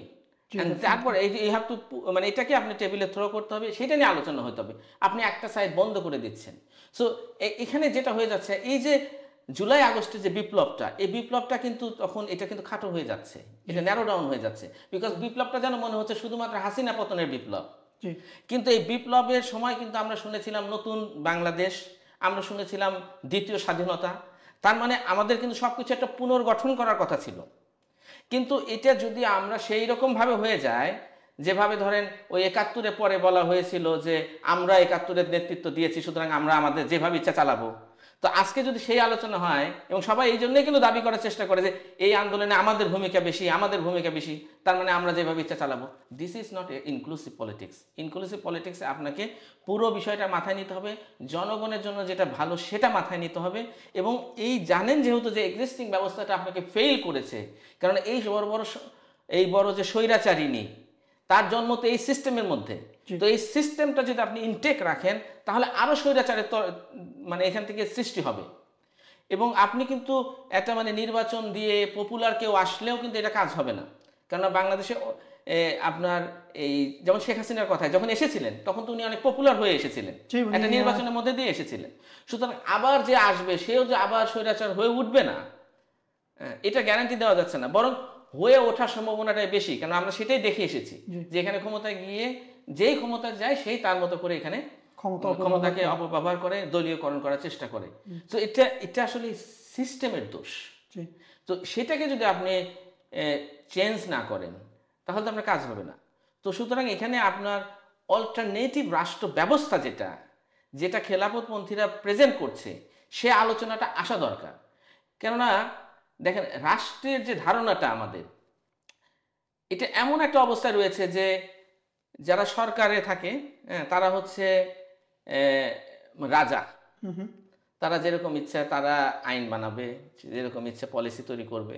Speaker 1: তারপর এই হ্যাভ টু মানে এটাকে আপনি টেবিলে থ্রো করতে হবে, সেটা নিয়ে আলোচনা হতে হবে। আপনি একটা সাইড বন্ধ করে দিচ্ছেন। সো এখানে যেটা হয়ে যাচ্ছে, এই যে জুলাই আগস্টের যে বিপ্লবটা, এই বিপ্লবটা কিন্তু তখন এটা কিন্তু খাটো হয়ে যাচ্ছে, এটা ন্যারো ডাউন হয়ে যাচ্ছে, বিকজ বিপ্লবটা যেন মনে হচ্ছে শুধুমাত্র হাসিনা পতনের বিপ্লব। কিন্তু এই বিপ্লবের সময় কিন্তু আমরা শুনেছিলাম নতুন বাংলাদেশ, আমরা শুনেছিলাম দ্বিতীয় স্বাধীনতা, তার মানে আমাদের কিন্তু সবকিছু একটা পুনর্গঠন করার কথা ছিল। কিন্তু এটা যদি আমরা সেই রকমভাবে হয়ে যায়, যেভাবে ধরেন ওই ৭১-এর পরে বলা হয়েছিল যে আমরা ৭১-এর নেতৃত্ব দিয়েছি, সুতরাং আমরা আমাদের যেভাবে ইচ্ছা চালাবো। তো আজকে যদি সেই আলোচনা হয়, এবং সবাই এই জন্যই কিন্তু দাবি করার চেষ্টা করে যে এই আন্দোলনে আমাদের ভূমিকা বেশি, তার মানে আমরা যেভাবে ইচ্ছা চালাবো, this is not inclusive politics. Inclusive পলিটিক্সে আপনাকে পুরো বিষয়টা মাথায় নিতে হবে, জনগণের জন্য যেটা ভালো সেটা মাথায় নিতে হবে। এবং এই জানেন যেহেতু যে এক্সিস্টিং ব্যবস্থাটা আপনাকে ফেল করেছে, কারণ এই বড় যে স্বৈরাচারিণী, তার জন্ম তো এই সিস্টেমের মধ্যে।
Speaker 2: জি।
Speaker 1: তো এই সিস্টেমটা যদি আপনি ইনটেক রাখেন তাহলে আরো স্বৈরাচারের মানে এখান থেকে সৃষ্টি হবে। এবং আপনি কিন্তু একটা মানে নির্বাচন দিয়ে পপুলার কেউ আসলেও কিন্তু এটা কাজ হবে না। কেননা বাংলাদেশে আপনার এই যেমন শেখ হাসিনার কথায় যখন এসেছিলেন তখন তো উনি অনেক পপুলার হয়ে এসেছিলেন,
Speaker 2: জি, উনি
Speaker 1: একটা নির্বাচনের মধ্যে দিয়ে এসেছিলেন। সুতরাং আবার যে আসবে সেও যে আবার স্বৈরাচার হয়ে উঠবে না, এটা গ্যারান্টি দেওয়া যাচ্ছে না, বরং হয়ে ওঠার সম্ভাবনাটাই বেশি। কারণ আমরা সেটাই দেখে এসেছি
Speaker 2: জি।
Speaker 1: যে এখানে ক্ষমতায় গিয়ে যেই ক্ষমতায় যায় সেই তার মতো করে এখানে ক্ষমতাকে অপব্যবহার করে দলীয়করণ করার চেষ্টা করে। তো এটা আসলে সিস্টেমের দোষ।
Speaker 2: জি।
Speaker 1: তো সেটাকে যদি আপনি চেঞ্জ না করেন তাহলে তো আপনার কাজ হবে না। তো সুতরাং এখানে আপনার অল্টারনেটিভ রাষ্ট্র ব্যবস্থা যেটা খেলাফতপন্থীরা প্রেজেন্ট করছে সে আলোচনাটা আসা দরকার। কেননা দেখেন রাষ্ট্রের যে ধারণাটা আমাদের, এটা এমন একটা অবস্থায় রয়েছে যে যারা সরকারে থাকে তারা হচ্ছে রাজা, তারা যেরকম ইচ্ছা তারা আইন বানাবে, যেরকম ইচ্ছা পলিসি তৈরি করবে,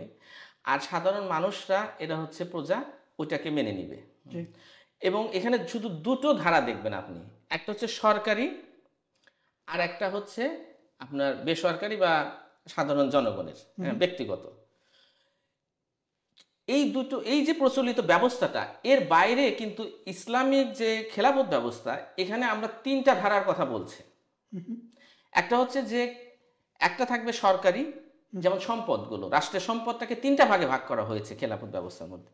Speaker 1: আর সাধারণ মানুষরা এরা হচ্ছে প্রজা, ওইটাকে মেনে নিবে। এবং এখানে শুধু দুটো ধারা দেখবেন আপনি, একটা হচ্ছে সরকারি আর একটা হচ্ছে আপনার বেসরকারি বা সাধারণ জনগণের ব্যক্তিগত। এই দুটো, এই যে প্রচলিত ব্যবস্থাটা, এর বাইরে কিন্তু ইসলামিক যে খেলাফত ব্যবস্থা, এখানে আমরা তিনটা ধারার কথা বলছি। একটা হচ্ছে যে একটা থাকবে সরকারি, যেমন সম্পদগুলো, রাষ্ট্রের সম্পদটাকে তিনটা ভাগে ভাগ করা হয়েছে খেলাফত ব্যবস্থার মধ্যে।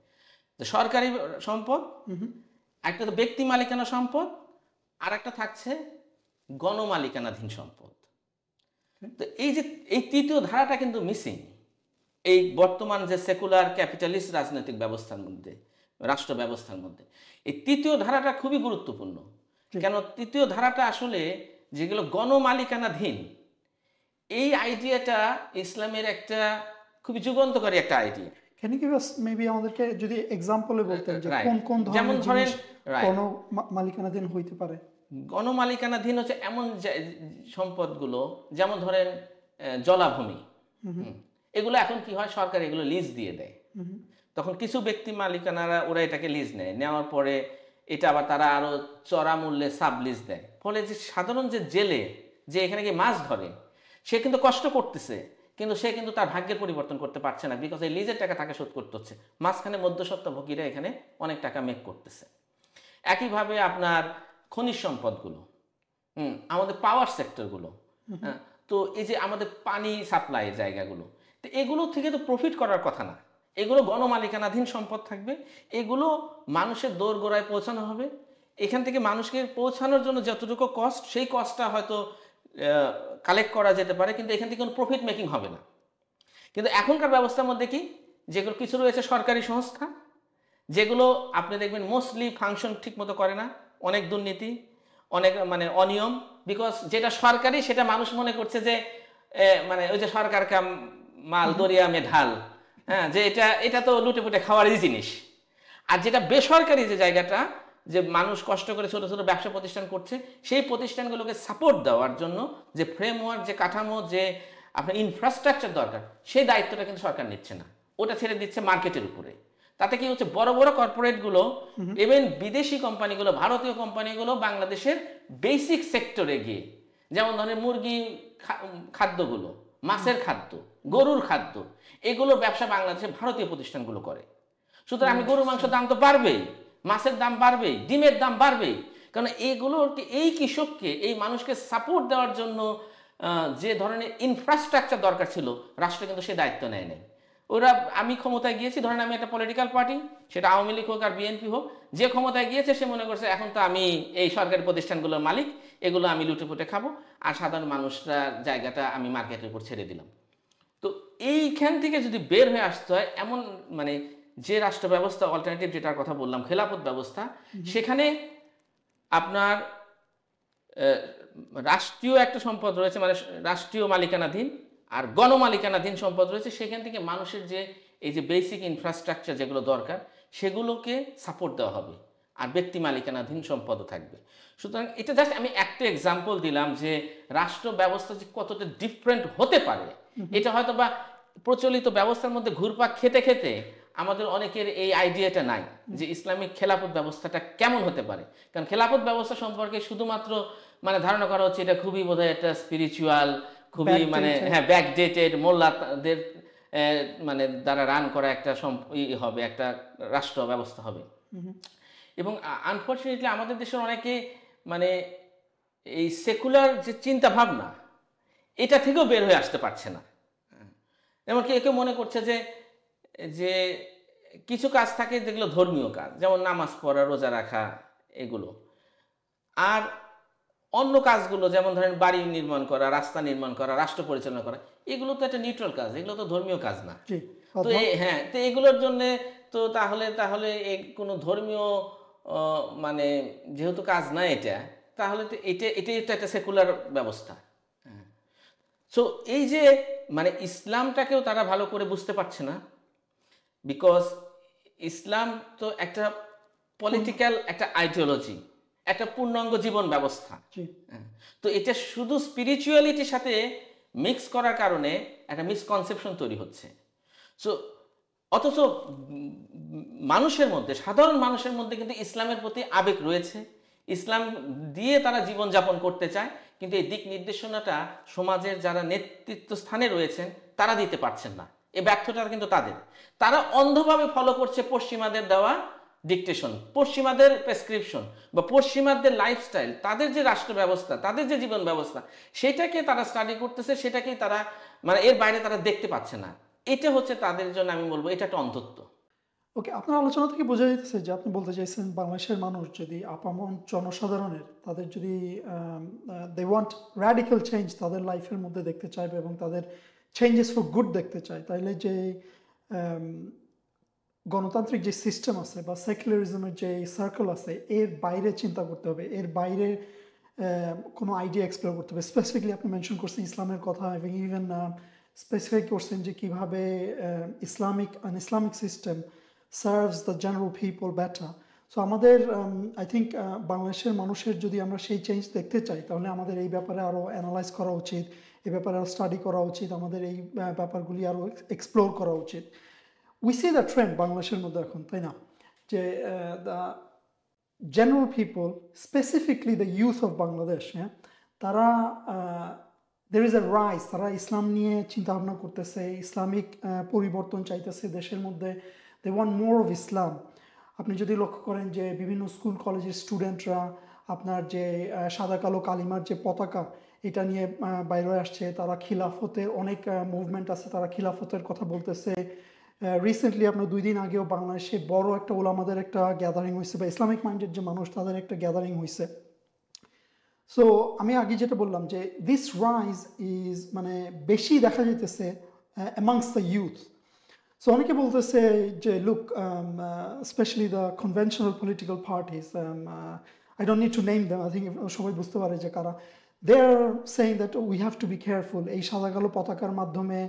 Speaker 1: তো সরকারি সম্পদ, একটা তো ব্যক্তি মালিকানা সম্পদ, আর একটা থাকছে গণমালিকানাধীন সম্পদ। তো এই তৃতীয় ধারাটা কিন্তু মিসিং এই বর্তমান যে সেকুলার ক্যাপিটালিস্ট রাজনৈতিক ব্যবস্থার মধ্যে, রাষ্ট্র ব্যবস্থার মধ্যে এই তৃতীয় ধারাটা খুবই গুরুত্বপূর্ণ। কেন তৃতীয় ধারাটা আসলে যেগুলো গণমালিকানাধীন, এই আইডিয়াটা ইসলামের একটা খুবই যুগান্তকারী একটা idea.
Speaker 2: Can you give us maybe আমাদেরকে যদি এক্সাম্পলে বলতেন যে
Speaker 1: Right.
Speaker 2: কোন কোন
Speaker 1: যেমন
Speaker 2: ধরনের
Speaker 1: ধরেন,
Speaker 2: জিনিস
Speaker 1: right,
Speaker 2: কোন মালিকানাধীন হইতে পারে?
Speaker 1: গণমালিকানাধীন হচ্ছে এমন সম্পদগুলো, যেমন ধরেন জলাভূমি, এগুলো এখন কি হয়, সরকার এগুলো লিজ দিয়ে দেয়। তখন কিছু ব্যক্তি মালিকানারা ওরা এটাকে লিজ নেয়, নেওয়ার পরে এটা আবার তারা আরো চড়া মূল্যে সাব লিজ দেয়। ফলে যে সাধারণ যে জেলে যে এখানে গিয়ে মাছ ধরে, সে কিন্তু কষ্ট করতেছে, কিন্তু সে কিন্তু তার ভাগ্যের পরিবর্তন করতে পারছে না, বিকজ এই লিজের টাকা তাকে শোধ করতে হচ্ছে। মাঝখানে মধ্যস্বত্বভোগীরা এখানে অনেক টাকা মেক করতেছে। একইভাবে আপনার খনিজ সম্পদগুলো, আমাদের পাওয়ার সেক্টরগুলো, তো এই যে আমাদের পানি সাপ্লাইয়ের জায়গাগুলো, তো এগুলো থেকে তো প্রফিট করার কথা না, এগুলো গণমালিকানাধীন সম্পদ থাকবে, এগুলো মানুষের দোরগোড়ায় পৌঁছানো হবে। এখান থেকে মানুষকে পৌঁছানোর জন্য যতটুকু কস্ট, সেই কস্টটা হয়তো কালেক্ট করা যেতে পারে, কিন্তু এখান থেকে কোনো প্রফিট মেকিং হবে না। কিন্তু এখনকার ব্যবস্থার মধ্যে কি, যেগুলো কিছু রয়েছে সরকারি সংস্থা, যেগুলো আপনি দেখবেন মোস্টলি ফাংশন ঠিক মতো করে না, অনেক দুর্নীতি, অনেক মানে অনিয়ম, বিকজ যেটা সরকারি সেটা মানুষ মনে করছে যে মানে ওই যে সরকার কাম মাল দরিয়া মে ঢাল, যে এটা তো লুটে পুটে খাওয়ারই জিনিস। আর যেটা বেসরকারি যে জায়গাটা, যে মানুষ কষ্ট করে ছোট ছোট ব্যবসা প্রতিষ্ঠান করছে, সেই প্রতিষ্ঠানগুলোকে সাপোর্ট দেওয়ার জন্য যে ফ্রেমওয়ার্ক, যে কাঠামো, যে আপনার ইনফ্রাস্ট্রাকচার দরকার, সেই দায়িত্বটা কিন্তু সরকার নিচ্ছে না, ওটা ছেড়ে দিচ্ছে মার্কেটের উপরে। তাতে কি হচ্ছে, বড় বড় কর্পোরেটগুলো, ইভেন বিদেশি কোম্পানিগুলো, ভারতীয় কোম্পানিগুলো বাংলাদেশের বেসিক সেক্টরে গিয়ে, যেমন ধরেন মুরগি খাদ্যগুলো, মাছের খাদ্য, গরুর খাদ্য, এগুলোর ব্যবসা বাংলাদেশের ভারতীয় প্রতিষ্ঠানগুলো করে। সুতরাং আমি গরুর মাংসের দাম তো বাড়বেই, মাছের দাম বাড়বেই, ডিমের দাম বাড়বেই, কারণ এইগুলোকে, এই কৃষককে, এই মানুষকে সাপোর্ট দেওয়ার জন্য যে ধরনের ইনফ্রাস্ট্রাকচার দরকার ছিল, রাষ্ট্র কিন্তু সে দায়িত্ব নেয় নাই। ওরা, আমি ক্ষমতায় গিয়েছি, ধরেন আমি একটা পলিটিক্যাল পার্টি, সেটা আওয়ামী লীগ হোক আর বিএনপি হোক, যে ক্ষমতায় গিয়েছে সে মনে করছে এখন তো আমি এই সরকারি প্রতিষ্ঠানগুলোর মালিক, এগুলো আমি লুটে পুটে খাবো, আর সাধারণ মানুষরা জায়গাটা আমি মার্কেটের উপর ছেড়ে দিলাম। তো এইখান থেকে যদি বের হয়ে আসতে হয়, এমন মানে যে রাষ্ট্র ব্যবস্থা অল্টারনেটিভ, যেটার কথা বললাম খেলাফত ব্যবস্থা, সেখানে আপনার রাষ্ট্রীয় একটা সম্পদ রয়েছে, মানে রাষ্ট্রীয় মালিকানাধীন, আর গণমালিকানাধীন সম্পদ রয়েছে। সেখান থেকে মানুষের যে এই যে বেসিক ইনফ্রাস্ট্রাকচার যেগুলো দরকার, সেগুলোকে সাপোর্ট দেওয়া হবে, আর ব্যক্তি মালিকানাধীন সম্পদও থাকবে। সুতরাং এটা জাস্ট আমি একটা এক্সাম্পল দিলাম যে রাষ্ট্র ব্যবস্থা যে কতটা ডিফারেন্ট হতে পারে। এটা হয়তো বা প্রচলিত ব্যবস্থার মধ্যে ঘুরপাক খেতে খেতে আমাদের অনেকের এই আইডিয়াটা নাই যে ইসলামিক খেলাফত ব্যবস্থাটা কেমন হতে পারে। কারণ খেলাফত ব্যবস্থা সম্পর্কে শুধুমাত্র মানে ধারণা করা হচ্ছে এটা খুবই বোধহয় একটা স্পিরিচুয়াল, খুবই মানে
Speaker 2: Backdated.
Speaker 1: হ্যাঁ ব্যাকডেটেড মোল্লাদের মানে দ্বারা রান করা একটা হবে, একটা রাষ্ট্র ব্যবস্থা হবে। এবং আনফর্চুনেটলি আমাদের দেশের অনেকে মানে এই সেকুলার যে চিন্তা ভাবনা এটা থেকেও বের হয়ে আসতে পারছে না। যেমন কেউ কেউ মনে করছে যে যে কিছু কাজ থাকে যেগুলো ধর্মীয় কাজ, যেমন নামাজ পড়া, রোজা রাখা, এগুলো। আর অন্য কাজগুলো যেমন ধরেন বাড়ি নির্মাণ করা, রাস্তা নির্মাণ করা, রাষ্ট্র পরিচালনা করা, এগুলো তো একটা নিউট্রাল কাজ, এগুলো তো ধর্মীয় কাজ না।
Speaker 2: জি
Speaker 1: তো হ্যাঁ, তো এগুলোর জন্য তো তাহলে তাহলে কোনো ধর্মীয় মানে যেহেতু কাজ না এটা, তাহলে তো এটাই তো একটা সেকুলার ব্যবস্থা। সো এই যে মানে ইসলামটাকেও তারা ভালো করে বুঝতে পারছে না, বিকজ ইসলাম তো একটা পলিটিক্যাল একটা আইডিওলজি, একটা পূর্ণাঙ্গ জীবন ব্যবস্থা।
Speaker 2: জি
Speaker 1: হ্যাঁ। তো এটা শুধু স্পিরিচুয়ালিটির সাথে মিক্স করার কারণে একটা মিসকনসেপশন তৈরি হচ্ছে। সো অথচ মানুষের মধ্যে, সাধারণ মানুষের মধ্যে কিন্তু ইসলামের প্রতি আবেগ রয়েছে, ইসলাম দিয়ে তারা জীবনযাপন করতে চায়, কিন্তু এই দিক নির্দেশনাটা সমাজের যারা নেতৃত্ব স্থানে রয়েছেন তারা দিতে পারছেন না। এই ব্যর্থতা কিন্তু তাদের, তারা অন্ধভাবে ফলো করছে পশ্চিমাদের দেওয়া ডিকটেশন, পশ্চিমাদের প্রেসক্রিপশন বা পশ্চিমাদের লাইফস্টাইল, তাদের যে রাষ্ট্র ব্যবস্থা, তাদের যে জীবন ব্যবস্থা, সেটাকে তারা স্টাডি করতেছে, সেটাকেই তারা মানে এর বাইরে তারা দেখতে পাচ্ছে না। এটা হচ্ছে তাদের জন্য আমি বলবো এটা একটা অন্ধত্ব।
Speaker 2: ওকে, আপনার আলোচনা থেকে বোঝা যাচ্ছে যে আপনি বলতে চাইছেন বাংলাদেশের মানুষ যদি আপামর জনসাধারণের তাদের যদি দে ওয়ান্ট র্যাডিক্যাল চেঞ্জ তাদের লাইফের মধ্যে দেখতে চাইবে এবং তাদের চেঞ্জেস ফর গুড দেখতে চায়, তাইলে যে আম, গণতান্ত্রিক যে সিস্টেম আছে বা সেকুলারিজমের যে সার্কেল আছে এর বাইরে চিন্তা করতে হবে, এর বাইরে কোনো আইডিয়া এক্সপ্লোর করতে হবে। স্পেসিফিকলি আপনি মেনশন করছেন ইসলামের কথা এবং ইভেন স্পেসিফাই করছেন যে কীভাবে Islamic system serves the general people better. So আমাদের আই থিঙ্ক বাংলাদেশের মানুষের যদি আমরা সেই চেঞ্জ দেখতে চাই তাহলে আমাদের এই ব্যাপারে আরও অ্যানালাইজ করা উচিত, এই ব্যাপারে আরও স্টাডি করা উচিত, আমাদের এই ব্যাপারগুলি আরও এক্সপ্লোর করা উচিত। উই সি দ্য ট্রেন্ড বাংলাদেশের মধ্যে এখন, তাই না, যে the general people specifically the youth of Bangladesh, হ্যাঁ, তারা দের ইজ এ রাইজ, তারা ইসলাম নিয়ে চিন্তাভাবনা করতেছে, ইসলামিক পরিবর্তন চাইতেছে দেশের মধ্যে, they want more of Islam. আপনি যদি লক্ষ্য করেন যে বিভিন্ন স্কুল কলেজের স্টুডেন্টরা আপনার যে সাদা কালো কালিমার যে পতাকা এটা নিয়ে বাইরে আসছে, তারা খিলাফতের অনেক মুভমেন্ট আছে, তারা খিলাফতের কথা বলতেছে। রিসেন্টলি আপনার 2 দিন আগেও বাংলাদেশে বড় একটা ওলামাদের একটা গ্যাদারিং হয়েছে বা ইসলামিক মাইন্ডেড যে মানুষ তাদের একটা গ্যাদারিং হয়েছে। সো আমি আগে যেটা বললাম যে দিস রাইজ ইজ মানে বেশি দেখা যেতেছে অ্যামাংস্ট দ্য ইউথ। সো অনেকে বলতেছে যে look, specially the conventional political parties, I don't need to name them, I think সবাই বুঝতে পারে যে কারা, they are saying that we have to be careful. এই সাদা কালো পতাকার মাধ্যমে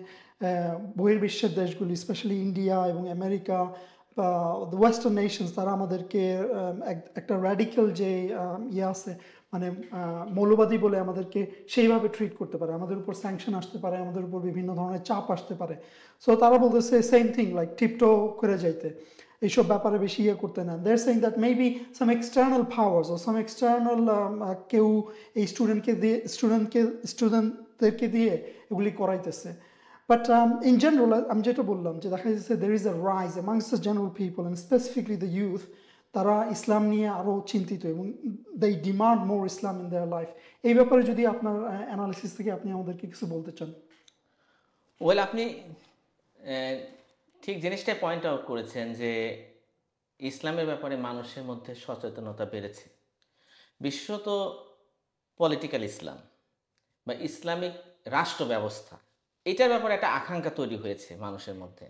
Speaker 2: বহির্বিশ্বের দেশগুলি স্পেশালি ইন্ডিয়া এবং আমেরিকা বা দ্য ওয়েস্টার্ন নেশনস তারা আমাদেরকে একটা র্যাডিক্যাল যে ইয়ে আছে মানে মৌলবাদী বলে আমাদেরকে সেইভাবে ট্রিট করতে পারে, আমাদের উপর স্যাংশন আসতে পারে, আমাদের উপর বিভিন্ন ধরনের চাপ আসতে পারে। সো তারা বলতেছে সেম থিং, লাইক টিপটো করে যাইতে, এইসব ব্যাপারে বেশি ইয়ে করতে না। They are saying that maybe some external powers ও সাম এক্সটার্নাল কেউ এই স্টুডেন্টদেরকে দিয়ে এগুলি করাইতেছে। বাট ইন জেনারেল আমি যেটা বললাম যে দেখা যাচ্ছে there is a rise amongst the general people and specifically the youth, তারা ইসলাম নিয়ে আরও চিন্তিত এবং they demand more Islam in their life. এই ব্যাপারে যদি আপনার অ্যানালিসিস থেকে আপনি আমাদেরকে কিছু বলতে চান।
Speaker 1: ওয়েল, আপনি ঠিক জিনিসটাই পয়েন্ট আউট করেছেন যে ইসলামের ব্যাপারে মানুষের মধ্যে সচেতনতা বেড়েছে। বিশেষত পলিটিক্যাল ইসলাম বা ইসলামিক রাষ্ট্র ব্যবস্থা, এটার ব্যাপারে একটা আকাঙ্ক্ষা তৈরি হয়েছে মানুষের মধ্যে,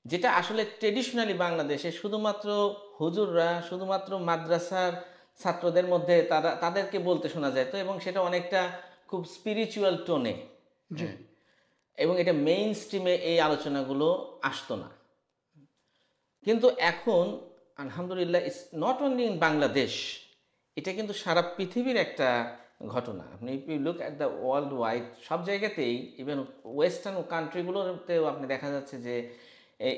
Speaker 1: যেটা আসলে ট্রেডিশনালি বাংলাদেশে শুধুমাত্র হুজুররা, শুধুমাত্র মাদ্রাসার ছাত্রদের মধ্যে তাদেরকে বলতে শোনা যেত এবং সেটা অনেকটা খুব স্পিরিচুয়াল টোনে, এবং এটা মেইন স্ট্রিমে এই আলোচনাগুলো আসতো না। কিন্তু এখন আলহামদুলিল্লাহ it's not only in Bangladesh, এটা কিন্তু সারা পৃথিবীর একটা ঘটনা। আপনি if you look at the world wide, সব জায়গাতেই ইভেন ওয়েস্টার্ন কান্ট্রিগুলোতেও আপনি দেখা যাচ্ছে যে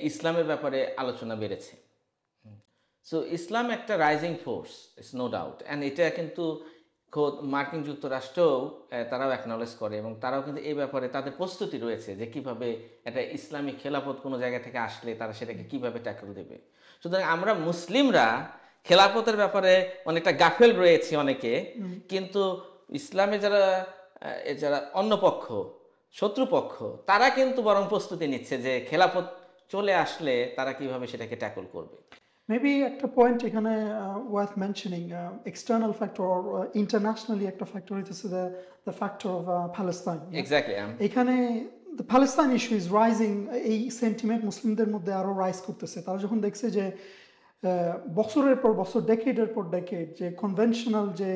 Speaker 1: ইসলামের ব্যাপারে আলোচনা বেড়েছে। সো ইসলাম একটা rising force, it's no doubt, and এটা কিন্তু খোদ মার্কিন যুক্তরাষ্ট্রও তারাও অ্যাকনলেজ করে, এবং তারাও কিন্তু এই ব্যাপারে তাদের প্রস্তুতি রয়েছে যে কিভাবে একটা ইসলামিক খেলাফত কোনো জায়গা থেকে আসলে তারা সেটাকে কিভাবে ট্যাকল দেবে। সুতরাং আমরা মুসলিমরা খেলাফতের ব্যাপারে অনেকটা গাফেল রয়েছি অনেকে, কিন্তু ইসলামে যারা যারা অন্য পক্ষ, শত্রুপক্ষ, তারা কিন্তু বরং প্রস্তুতি নিচ্ছে যে খেলাফত চলে আসলে তারা কিভাবে সেটাকে ট্যাকল করবে।
Speaker 2: মেবি একটা পয়েন্ট এখানে worth mentioning, external factor or internationally একটা ফ্যাক্টর হইতেছে the factor of Palestine.
Speaker 1: Exactly.
Speaker 2: এখানে the Palestine issue is rising, এই সেন্টিমেন্ট মুসলিমদের মধ্যে আরও রাইজ করতেছে। তারা যখন দেখছে যে বছরের পর বছর, ডেকেডের পর ডেকেড, যে কনভেনশনাল যে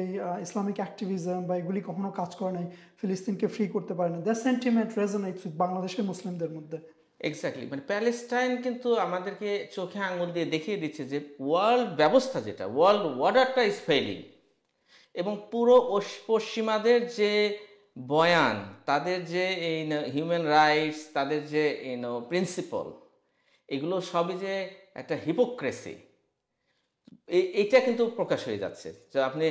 Speaker 2: ইসলামিক অ্যাক্টিভিজম বা এগুলি কখনো কাজ করে নাই, ফিলিস্তিনকে ফ্রি করতে পারে না, দ্য সেন্টিমেন্ট রেজোনেটস উইথ বাংলাদেশের মুসলিমদের মধ্যে।
Speaker 1: এক্স্যাক্টলি, মানে প্যালেস্টাইন কিন্তু আমাদেরকে চোখে আঙুল দিয়ে দেখিয়ে দিচ্ছে যে ওয়ার্ল্ড ব্যবস্থা, যেটা ওয়ার্ল্ড অর্ডারটা ইজ ফেইলিং, এবং পুরো পশ্চিমাদের যে বয়ান, তাদের যে এই হিউম্যান রাইটস, তাদের যে প্রিন্সিপাল, এগুলো সবই যে একটা হিপোক্রেসি, এইটা কিন্তু প্রকাশ হয়ে যাচ্ছে। যে আপনি,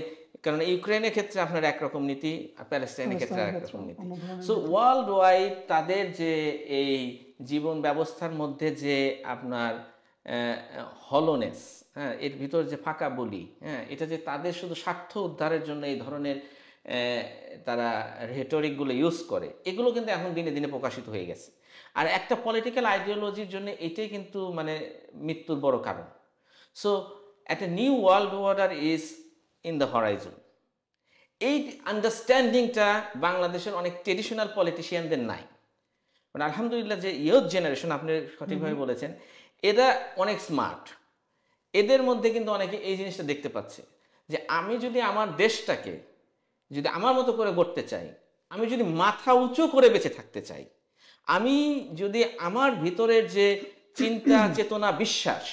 Speaker 1: কারণ ইউক্রেনের ক্ষেত্রে আপনার একরকম নীতি, আর প্যালেস্টাইনের ক্ষেত্রে একরকম নীতি। সো ওয়ার্ল্ড ওয়াইড তাদের যে এই জীবন ব্যবস্থার মধ্যে যে আপনার হলোনেস, হ্যাঁ, এর ভিতর যে ফাঁকা বলি, হ্যাঁ, এটা যে তাদের শুধু স্বার্থ উদ্ধারের জন্য এই ধরনের তারা রেটরিকগুলো ইউজ করে, এগুলো কিন্তু এখন দিনে দিনে প্রকাশিত হয়ে গেছে। আর একটা পলিটিক্যাল আইডিওলজির জন্য এটাই কিন্তু মানে মৃত্যুর বড় কারণ। সো একটা new world order is in the Horizon. এই আন্ডারস্ট্যান্ডিংটা বাংলাদেশের অনেক ট্রেডিশনাল পলিটিশিয়ানদের নাই। মানে আলহামদুলিল্লাহ যে ইয়ুথ জেনারেশন, আপনি সঠিকভাবে বলেছেন, এরা অনেক স্মার্ট। এদের মধ্যে কিন্তু অনেকে এই জিনিসটা দেখতে পাচ্ছে যে আমি যদি আমার দেশটাকে যদি আমার মতো করে গড়তে চাই, আমি যদি মাথা উঁচু করে বেঁচে থাকতে চাই, আমি যদি আমার ভিতরের যে চিন্তা, চেতনা, বিশ্বাস,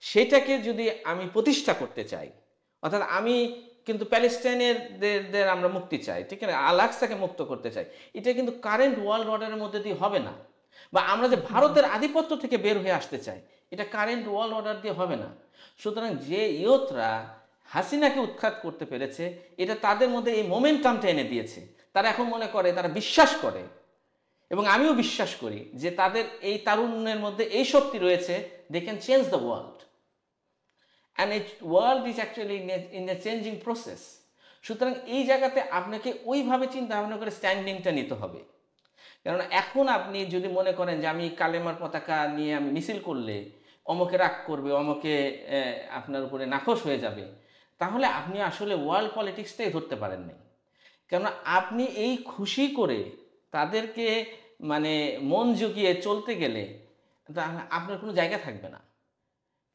Speaker 1: সেটাকে যদি আমি প্রতিষ্ঠা করতে চাই, অর্থাৎ আমি কিন্তু প্যালেস্টাইনের আমরা মুক্তি চাই, ঠিক আছে, আল-আকসাকে মুক্ত করতে চাই, এটা কিন্তু কারেন্ট ওয়ার্ল্ড অর্ডারের মধ্যে দিয়ে হবে না। বা আমরা যে ভারতের আধিপত্য থেকে বের হয়ে আসতে চাই, এটা কারেন্ট ওয়ার্ল্ড অর্ডার দিয়ে হবে না। সুতরাং যে ইয়ুথরা হাসিনাকে উৎখাত করতে পেরেছে, এটা তাদের মধ্যে এই মোমেন্টামটা এনে দিয়েছে। তারা এখন মনে করে, তারা বিশ্বাস করে, এবং আমিও বিশ্বাস করি যে তাদের এই তারুণ্যের মধ্যে এই শক্তি রয়েছে, they can change the world, and it world is actually in the changing process. সুতরাং এই জায়গাতে আপনাকে ওইভাবে চিন্তা ভাবনা করে স্ট্যান্ডিংটা নিতে হবে। কেননা এখন আপনি যদি মনে করেন যে আমি কালেমার পতাকা নিয়ে আমি মিছিল করলে অমকে রাগ করবে, অমকে আপনার উপরে নাখোশ হয়ে যাবে, তাহলে আপনি আসলে ওয়ার্ল্ড পলিটিক্সটাই ধরতে পারেন নাই। কেননা আপনি এই খুশি করে তাদেরকে মানে মন জুগিয়ে চলতে গেলে আপনার কোনো জায়গা থাকবে না।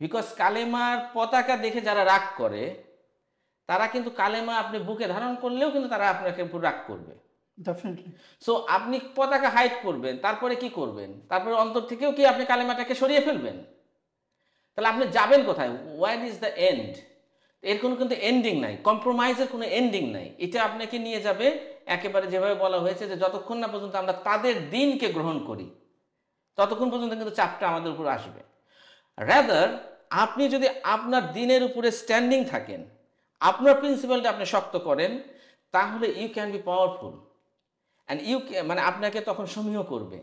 Speaker 1: বিকজ কালেমার পতাকা দেখে যারা রাগ করে, তারা কিন্তু কালেমা আপনি বুকে ধারণ করলেও কিন্তু তারা আপনাকে উপর রাগ করবে।
Speaker 2: ডেফিনেটলি।
Speaker 1: সো আপনি পতাকা হাইড করবেন, তারপরে কি করবেন? তারপরে অন্তর থেকেও কি আপনি কালেমাটাকে সরিয়ে ফেলবেন? তাহলে আপনি যাবেন কোথায়? What is the end? এর কোনো কিন্তু এন্ডিং নাই, কম্প্রোমাইজের কোনো এন্ডিং নাই। এটা আপনাকে নিয়ে যাবে একেবারে যেভাবে বলা হয়েছে যে যতক্ষণ না পর্যন্ত আমরা তাদের দিনকে গ্রহণ করি, ততক্ষণ পর্যন্ত কিন্তু চাপটা আমাদের উপর আসবে। রাদার আপনি যদি আপনার দিনের উপরে স্ট্যান্ডিং থাকেন, আপনার প্রিন্সিপালটা আপনি শক্ত করেন, তাহলে you can be powerful, and মানে আপনাকে তখন সমীহ করবে,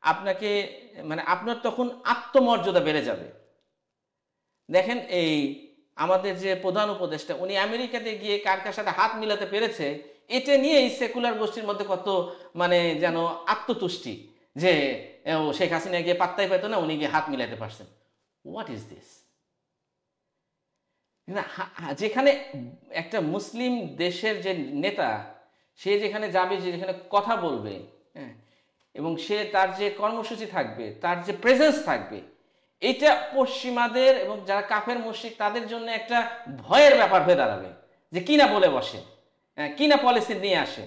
Speaker 1: আপনাকে মানে আপনার তখন আত্মমর্যাদা বেড়ে যাবে। দেখেন, এই আমাদের যে প্রধান উপদেষ্টা, উনি আমেরিকাতে গিয়ে কার কার সাথে হাত মিলাতে পেরেছে, এটা নিয়ে এই সেকুলার গোষ্ঠীর মধ্যে কত মানে যেন আত্মতুষ্টি, যে ও শেখ হাসিনা গিয়ে পাত্তাই পেত না, উনি গিয়ে হাত মিলাতে পারছেন। What is this? যেখানে একটা মুসলিম দেশের যে নেতা, সে যেখানে যাবে, যেখানে কথা বলবে, হ্যাঁ, এবং সে তার যে কর্মসূচি থাকবে, তার যে প্রেজেন্স থাকবে, এটা পশ্চিমাদের এবং যারা কাফের মুশরিক তাদের জন্য একটা ভয়ের ব্যাপার হয়ে দাঁড়াবে, যে কিনা বলে বসে, কিনা পলিসি নিয়ে আসে।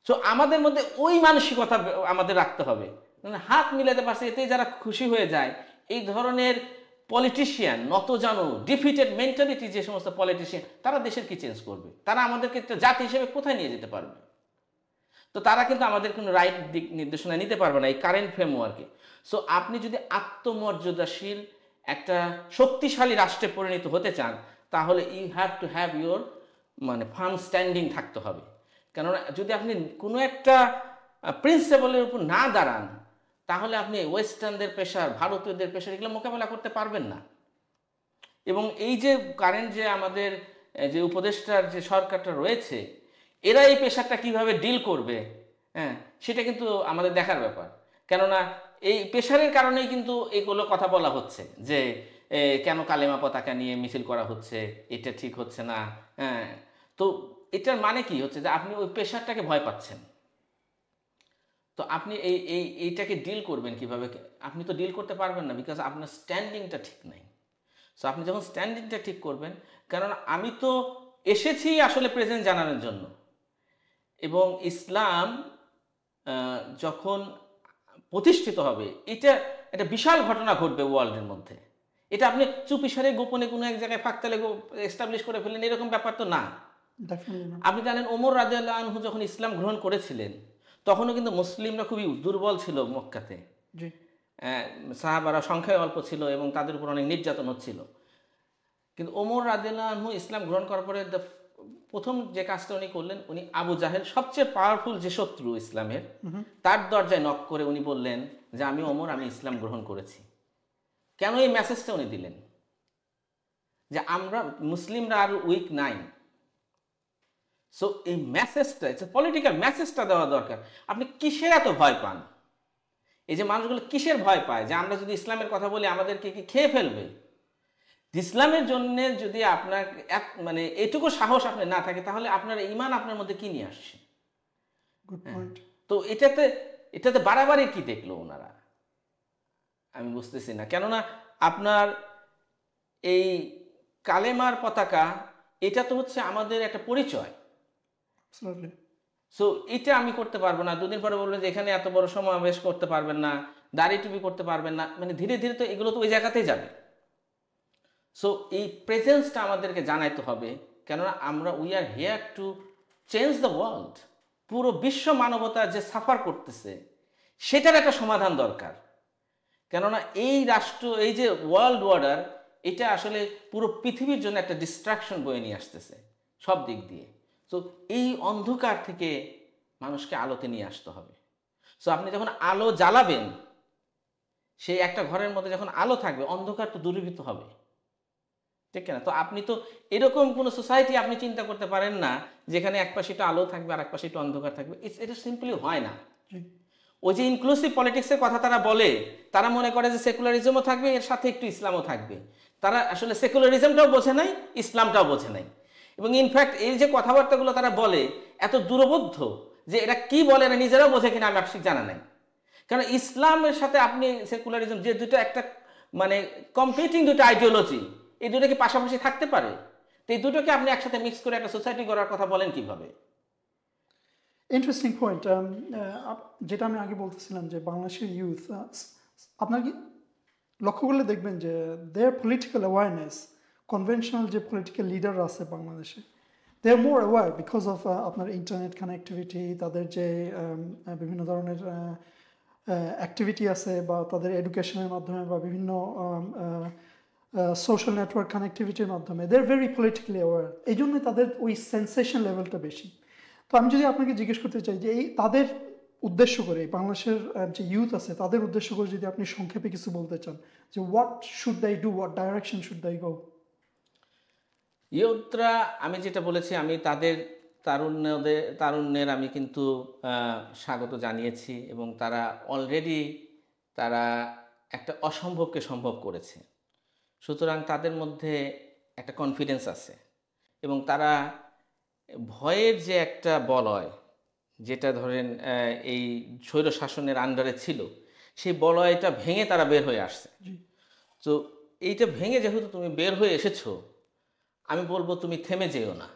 Speaker 1: সো আমাদের মধ্যে ওই মানসিকতা আমাদের রাখতে হবে। হাত মিলাতে পারছে, এতেই যারা খুশি হয়ে যায়, এই ধরনের পলিটিশিয়ান, নতজানু, ডিফিটেড মেন্টালিটি যে সমস্ত পলিটিশিয়ান, তারা দেশের কি চেঞ্জ করবে? তারা আমাদেরকে জাতি হিসেবে কোথায় নিয়ে যেতে পারবে? তো তারা কিন্তু আমাদের কোনো রাইট দিক নির্দেশনা নিতে পারবে না এই কারেন্ট ফ্রেমওয়ার্কে। সো আপনি যদি আত্মমর্যাদাশীল একটা শক্তিশালী রাষ্ট্রে পরিণত হতে চান, তাহলে you have to have your মানে ফার্ম স্ট্যান্ডিং থাকতে হবে। কেননা যদি আপনি কোনো একটা প্রিন্সিপালের উপর না দাঁড়ান, তাহলে আপনি ওয়েস্টার্নদের প্রেশার, ভারতীয়দের প্রেশার এগুলো মোকাবেলা করতে পারবেন না। এবং এই যে কারেন্ট যে আমাদের যে উপদেষ্টার যে সরকারটা রয়েছে, এরা এই প্রেশারটা কিভাবে ডিল করবে, হ্যাঁ, সেটা কিন্তু আমাদের দেখার ব্যাপার। কেননা এই প্রেশারের কারণেই কিন্তু এগুলো কথা বলা হচ্ছে যে কেন কালেমা পতাকা নিয়ে মিছিল করা হচ্ছে, এটা ঠিক হচ্ছে না। হ্যাঁ, তো এটার মানে কি হচ্ছে যে আপনি ওই প্রেশারটাকে ভয় পাচ্ছেন। তো আপনি এইটাকে ডিল করবেন কিভাবে? আপনি তো ডিল করতে পারবেন না, বিকজ আপনার স্ট্যান্ডিংটা ঠিক নাই। সো আপনি যখন স্ট্যান্ডিংটা ঠিক করবেন, কারণ আমি তো এসেছি আসলে প্রেজেন্ট জানানোর জন্য, এবং ইসলাম যখন প্রতিষ্ঠিত হবে, এটা একটা বিশাল ঘটনা ঘটবে ওয়ার্ল্ডের মধ্যে। এটা আপনি চুপিসারে গোপনে কোনো এক জায়গায় ফাঁকতালে এস্টাবলিশ করে ফেলেন, এরকম ব্যাপার তো না।
Speaker 2: ডেফিনেটলি না।
Speaker 1: আপনি জানেন ওমর রাদিয়াল্লাহু আনহু যখন ইসলাম গ্রহণ করেছিলেন, তখনও কিন্তু মুসলিমরা খুবই দুর্বল ছিল মক্কাতে।
Speaker 2: জি।
Speaker 1: সাহাবারা সংখ্যায় অল্প ছিল এবং তাদের উপর অনেক নির্যাতন হচ্ছিল। কিন্তু ওমর রাদিয়াল্লাহু আনহু ইসলাম গ্রহণ করার পরে প্রথম যে কাজটা উনি করলেন, উনি আবু জাহেল, সবচেয়ে পাওয়ারফুল যে শত্রু ইসলামের, তার দরজায় নক করে উনি বললেন যে আমি ওমর, আমি ইসলাম গ্রহণ করেছি। কেন এই মেসেজটা উনি দিলেন? যে আমরা মুসলিমরা আর উইক নাই। সো এই মেসেজটা, পলিটিক্যাল মেসেজটা দেওয়া দরকার। আপনি কিসের এত ভয় পান? এই যে মানুষগুলো কিসের ভয় পায় যে আমরা যদি ইসলামের কথা বলি আমাদেরকে কি খেয়ে ফেলবে? ইসলামের জন্য যদি আপনার মানে এটুকু সাহস আপনার না থাকে, তাহলে আপনার ঈমান আপনার মধ্যে কি নিয়ে আসছে?
Speaker 2: Good point.
Speaker 1: তো এটাতে বাড়াবাড়ি কি দেখলো ওনারা? আমি বুঝতেছি না। কেননা আপনার এই কালেমার পতাকা, এটা তো হচ্ছে আমাদের একটা পরিচয়।
Speaker 2: অ্যাবসলিউটলি।
Speaker 1: সো এটা আমি করতে পারবো না। দুদিন পরে বললো যে এখানে এত বড় সমাবেশ করতে পারবেন না, দাড়ি টুপি করতে পারবেন না। মানে ধীরে ধীরে তো এগুলো তো ওই জায়গাতেই যাবে। সো এই প্রেজেন্সটা আমাদেরকে জানাইতে হবে, কেননা আমরা we are here to change the world. পুরো বিশ্ব মানবতা যে সাফার করতেছে, সেটার একটা সমাধান দরকার। কেননা এই রাষ্ট্র, এই যে ওয়ার্ল্ড অর্ডার, এটা আসলে পুরো পৃথিবীর জন্য একটা ডিস্ট্রাকশন বয়ে নিয়ে আসতেছে সব দিক দিয়ে। তো এই অন্ধকার থেকে মানুষকে আলোতে নিয়ে আসতে হবে। সো আপনি যখন আলো জ্বালাবেন, সেই একটা ঘরের মধ্যে যখন আলো থাকবে, অন্ধকার তো দূরীভূত হবে, ঠিক না? তো আপনি তো এরকম কোনো সোসাইটি আপনি চিন্তা করতে পারেন না যেখানে এক পাশে একটু আলো থাকবে আর এক পাশে একটু অন্ধকার থাকবে। এটা সিম্পলি হয় না।
Speaker 2: জি।
Speaker 1: ওই যে ইনক্লুসিভ পলিটিক্সের কথা তারা বলে, তারা মনে করে যে সেকুলারিজমও থাকবে, এর সাথে একটু ইসলামও থাকবে। তারা আসলে সেকুলারিজমটাও বোঝে নাই, ইসলামটাও বোঝে নাই। এবং ইনফ্যাক্ট এই যে কথাবার্তাগুলো তারা বলে, এত দূরবোধ্য যে এটা কি বলে না নিজেরাও বোঝে কিনা আমি ঠিক জানা নাই। কারণ ইসলামের সাথে আপনি সেকুলারিজম, যে দুটো একটা মানে কম্পিটিং দুটো আইডিওলজি, এই দুটো কি পাশাপাশি থাকতে পারে? তো এই দুটোকে আপনি একসাথে মিক্স করে একটা সোসাইটি করার কথা বলেন কিভাবে?
Speaker 2: Interesting point. যেটা আমি আগে বলতেছিলাম যে বাংলাদেশের ইউথ, আপনার কি লক্ষ্য করলে দেখবেন যে দেয়ার পলিটিক্যাল অ্যাওয়ারনেস, কনভেনশনাল যে পলিটিক্যাল লিডার আছে বাংলাদেশে, দে আর মোর অ্যাওয়ার বিকজ অফ আপনার ইন্টারনেট কানেক্টিভিটি, তাদের যে বিভিন্ন ধরনের অ্যাক্টিভিটি আছে, বা তাদের এডুকেশনের মাধ্যমে, বা বিভিন্ন সোশ্যাল নেটওয়ার্ক কানেক্টিভিটির মাধ্যমে দে আর ভেরি পলিটিক্যালি অ্যাওয়ার। এই জন্য তাদের ওই সেন্সেশন লেভেলটা বেশি। তো আমি যদি আপনাকে জিজ্ঞেস করতে চাই যে এই তাদের উদ্দেশ্য করে, বাংলাদেশের যে ইউথ আছে তাদের উদ্দেশ্য করে যদি আপনি সংক্ষেপে কিছু বলতে চান, যে হোয়াট শুড দাই ডু, হোয়াট ডাইরেকশন শুড দাই গো?
Speaker 1: ইয়ুথরা, আমি যেটা বলেছি, আমি তাদের তারুণ্যের আমি কিন্তু স্বাগত জানিয়েছি, এবং তারা অলরেডি তারা একটা অসম্ভবকে সম্ভব করেছে। সুতরাং তাদের মধ্যে একটা কনফিডেন্স আছে, এবং তারা ভয়ের যে একটা বলয়, যেটা ধরেন এই স্বৈর শাসনের আন্ডারে ছিল, সেই বলয়টা ভেঙে তারা বের হয়ে আসছে।
Speaker 2: জি।
Speaker 1: তো এইটা ভেঙে যেহেতু তুমি বের হয়ে এসেছো, আমি বলবো তুমি থেমে যেও না,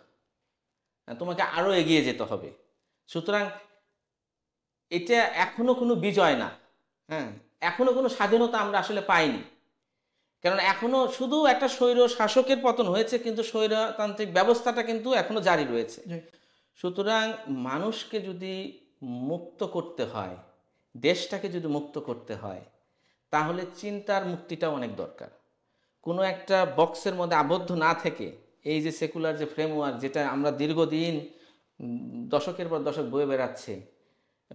Speaker 1: তোমাকে আরও এগিয়ে যেতে হবে। সুতরাং এটা এখনো কোনো বিজয় না, হ্যাঁ, এখনো কোনো স্বাধীনতা আমরা আসলে পাইনি। কারণ এখনো শুধু একটা স্বৈর শাসকের পতন হয়েছে, কিন্তু স্বৈরতান্ত্রিক ব্যবস্থাটা কিন্তু এখনো জারি রয়েছে।
Speaker 2: জি।
Speaker 1: সুতরাং মানুষকে যদি মুক্ত করতে হয়, দেশটাকে যদি মুক্ত করতে হয়, তাহলে চিন্তার মুক্তিটাও অনেক দরকার। কোনো একটা বক্সের মধ্যে আবদ্ধ না থেকে এই যে সেকুলার যে ফ্রেমওয়ার্ক, যেটা আমরা দীর্ঘদিন দশকের পর দশক বয়ে বেড়াচ্ছে,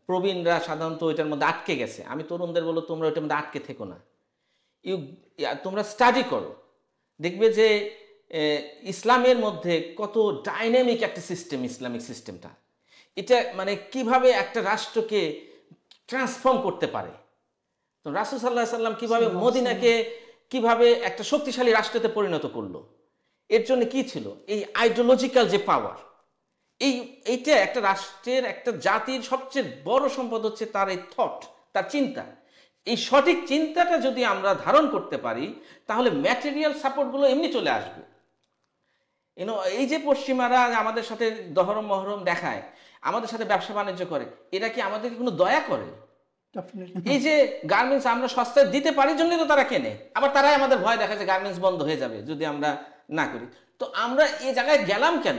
Speaker 1: প্রবীণরা সাধারণত ওইটার মধ্যে আটকে গেছে। আমি তরুণদের বলবো, তোমরা ওইটার মধ্যে আটকে থেকো না, ইউ তোমরা স্টাডি করো, দেখবে যে ইসলামের মধ্যে কত ডাইনামিক একটা সিস্টেম, ইসলামিক সিস্টেমটা, এটা মানে কিভাবে একটা রাষ্ট্রকে ট্রান্সফর্ম করতে পারে। তো রাসূল সাল্লাল্লাহু আলাইহি সাল্লাম কিভাবে মদিনাকে কিভাবে একটা শক্তিশালী রাষ্ট্রতে পরিণত করলো, এর জন্য কি ছিল এই আইডিওলজিক্যাল যে পাওয়ার। এইটা একটা রাষ্ট্রের, একটা জাতির সবচেয়ে বড় সম্পদ হচ্ছে তার এই থট, তার চিন্তা। এই সঠিক চিন্তাটা যদি আমরা ধারণ করতে পারি, তাহলে ম্যাটেরিয়াল সাপোর্টগুলো এমনি চলে আসবে। এই যে পশ্চিমারা আমাদের সাথে দহরম মহরম দেখায়, আমাদের সাথে ব্যবসা বাণিজ্য করে, এরা কি আমাদেরকে কোনো দয়া করে? এই যে গার্মেন্টস আমরা সস্তায় দিতে পারি জন্যই তো তারা কেনে, আবার তারাই আমাদের ভয় দেখা যে গার্মেন্টস বন্ধ হয়ে যাবে যদি আমরা না করি। তো আমরা এই জায়গায় গেলাম কেন,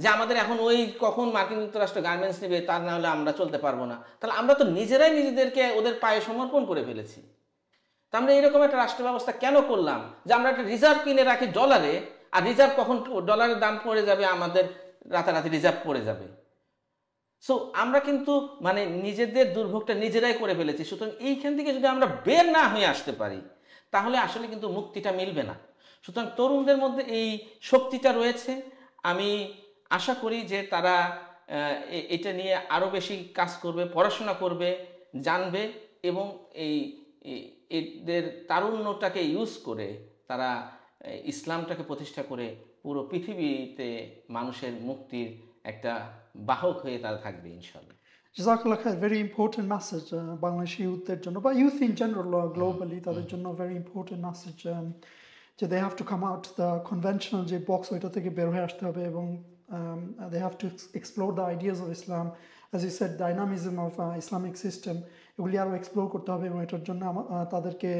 Speaker 1: যে আমাদের এখন ওই কখন মার্কিন যুক্তরাষ্ট্র গার্মেন্টস নেবে, তার না হলে আমরা চলতে পারবো না। তাহলে আমরা তো নিজেরাই নিজেদেরকে ওদের পায়ে সমর্পণ করে ফেলেছি। তা আমরা এরকম একটা রাষ্ট্র ব্যবস্থা কেন করলাম, যে আমরা একটা রিজার্ভ কিনে রাখি ডলারে, আর রিজার্ভ কখন ডলারের দাম পড়ে যাবে, আমাদের রাতারাতি রিজার্ভ পড়ে যাবে। সো আমরা কিন্তু মানে নিজেদের দুর্ভোগটা নিজেরাই করে ফেলেছি। সুতরাং এইখান থেকে যদি আমরা বের না হয়ে আসতে পারি, তাহলে আসলে কিন্তু মুক্তিটা মিলবে না। সুতরাং তরুণদের মধ্যে এই শক্তিটা রয়েছে। আমি আশা করি যে তারা এটা নিয়ে আরও বেশি কাজ করবে, পড়াশোনা করবে, জানবে, এবং এই এদের তারুণ্যটাকে ইউজ করে তারা ইসলামটাকে প্রতিষ্ঠা করে পুরো পৃথিবীতে মানুষের মুক্তির একটা বাহক হয়ে তারা থাকবে ইনশাআল্লাহ।
Speaker 2: জাজাকাল্লাহ খায়ের, ভেরি ইম্পর্টেন্ট মেসেজ বাংলাদেশি ইউথদের জন্য, বা ইউথ ইন জেনারেল গ্লোবালি, তাদের জন্য ভেরি ইম্পর্টেন্ট মেসেজ যে they have to come out the conventional যে বক্স, ওইটা থেকে বের হয়ে আসতে হবে, এবং they have to explore the ideas of Islam, as you said, dynamism of Islamic system, এগুলি আরও এক্সপ্লোর করতে হবে, এবং এটার জন্য তাদেরকে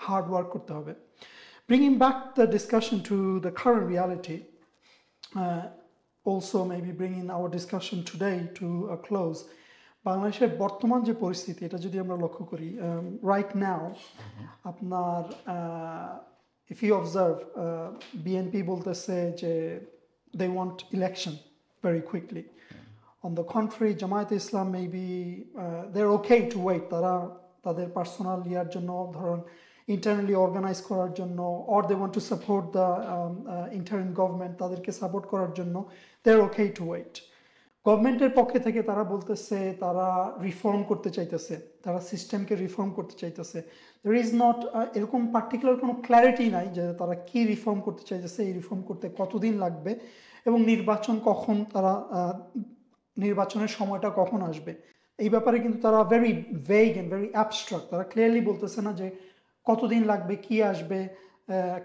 Speaker 2: হার্ড ওয়ার্ক করতে হবে। Bringing back the discussion to the current reality, also maybe bringing our discussion today to a close, বাংলাদেশের বর্তমান যে পরিস্থিতি, এটা যদি আমরা লক্ষ্য করি, রাইট নাও আপনার if you observe, বিএনপি বলতেছে যে they want election very quickly. On the contrary, Jamaat Islam maybe they're okay to wait, তারা তাদের পার্সোনাল ইয়ার জন্য, ধরুন internally organize করার জন্য, or they want to support the interim government, তাদেরকে সাপোর্ট করার জন্য they're okay to wait. গভর্নমেন্টের পক্ষে থেকে তারা বলতেছে তারা রিফর্ম করতে চাইতেছে, তারা সিস্টেমকে রিফর্ম করতে চাইতেছে। there is not এরকম পার্টিকুলার কোনো ক্ল্যারিটি নাই যে তারা কি রিফর্ম করতে চাইতেছে, এই রিফর্ম করতে কতদিন লাগবে, এবং নির্বাচন কখন, তারা নির্বাচনের সময়টা কখন আসবে, এই ব্যাপারে কিন্তু তারা very vague and very abstract. তারা ক্লিয়ারলি বলতেছে না যে কতদিন লাগবে, কি আসবে,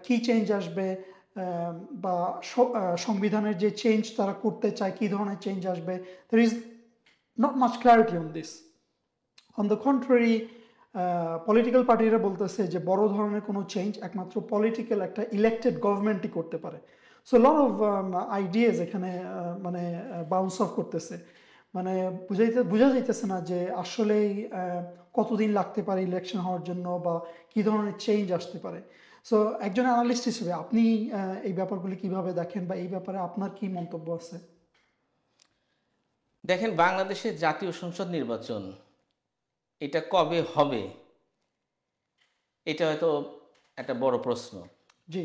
Speaker 2: কি চেঞ্জ আসবে, বা সংবিধানের যে চেঞ্জ তারা করতে চায়, কী ধরনের চেঞ্জ আসবে। there is not much clarity on this. on the contrary, political পার্টিরা বলতেছে যে বড় ধরনের কোনো চেঞ্জ একমাত্র পলিটিক্যাল একটা ইলেক্টেড গভর্নমেন্টই করতে পারে। সো লট অফ আইডিয়াস এখানে মানে বাউন্স অফ করতেছে, মানে বোঝা যাইতেছে না যে আসলেই কতদিন লাগতে পারে ইলেকশন হওয়ার জন্য, বা কী ধরনের চেঞ্জ আসতে পারে। সো একজন অ্যানালিস্ট হিসেবে আপনি এই ব্যাপারগুলি কিভাবে দেখেন, বা এই ব্যাপারে আপনার কি মন্তব্য আছে?
Speaker 1: দেখেন, বাংলাদেশের জাতীয় সংসদ নির্বাচন এটা কবে হবে, এটা হয়তো একটা বড় প্রশ্ন।
Speaker 2: জি।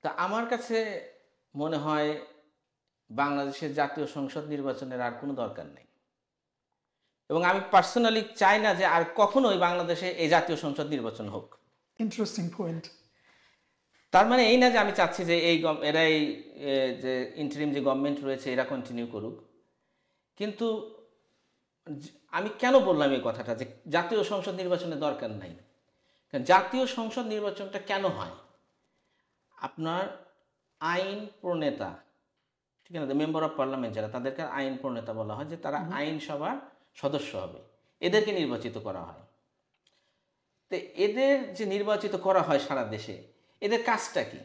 Speaker 1: তা আমার কাছে মনে হয় বাংলাদেশের জাতীয় সংসদ নির্বাচনের আর কোনো দরকার নেই, এবং আমি পার্সোনালি চাই না যে আর কখনোই বাংলাদেশে এই জাতীয় সংসদ নির্বাচন হোক।
Speaker 2: Interesting point.
Speaker 1: তার মানে এই না যে আমি চাচ্ছি যে এরাই যে ইন্টারিম যে গভর্নমেন্ট রয়েছে এরা কন্টিনিউ করুক, কিন্তু আমি কেন বললাম এই কথাটা যে জাতীয় সংসদ নির্বাচনের দরকার নাই? কারণ জাতীয় সংসদ নির্বাচনটা কেন হয়, আপনার আইন প্রণেতা, ঠিক আছে, মেম্বার অফ পার্লামেন্ট যারা, তাদেরকে আইন প্রণেতা বলা হয়, যে তারা আইনসভার সদস্য হবে, এদেরকে নির্বাচিত করা হয়। তো এদের যে নির্বাচিত করা হয় সারা দেশে, এদের কাজটা কি?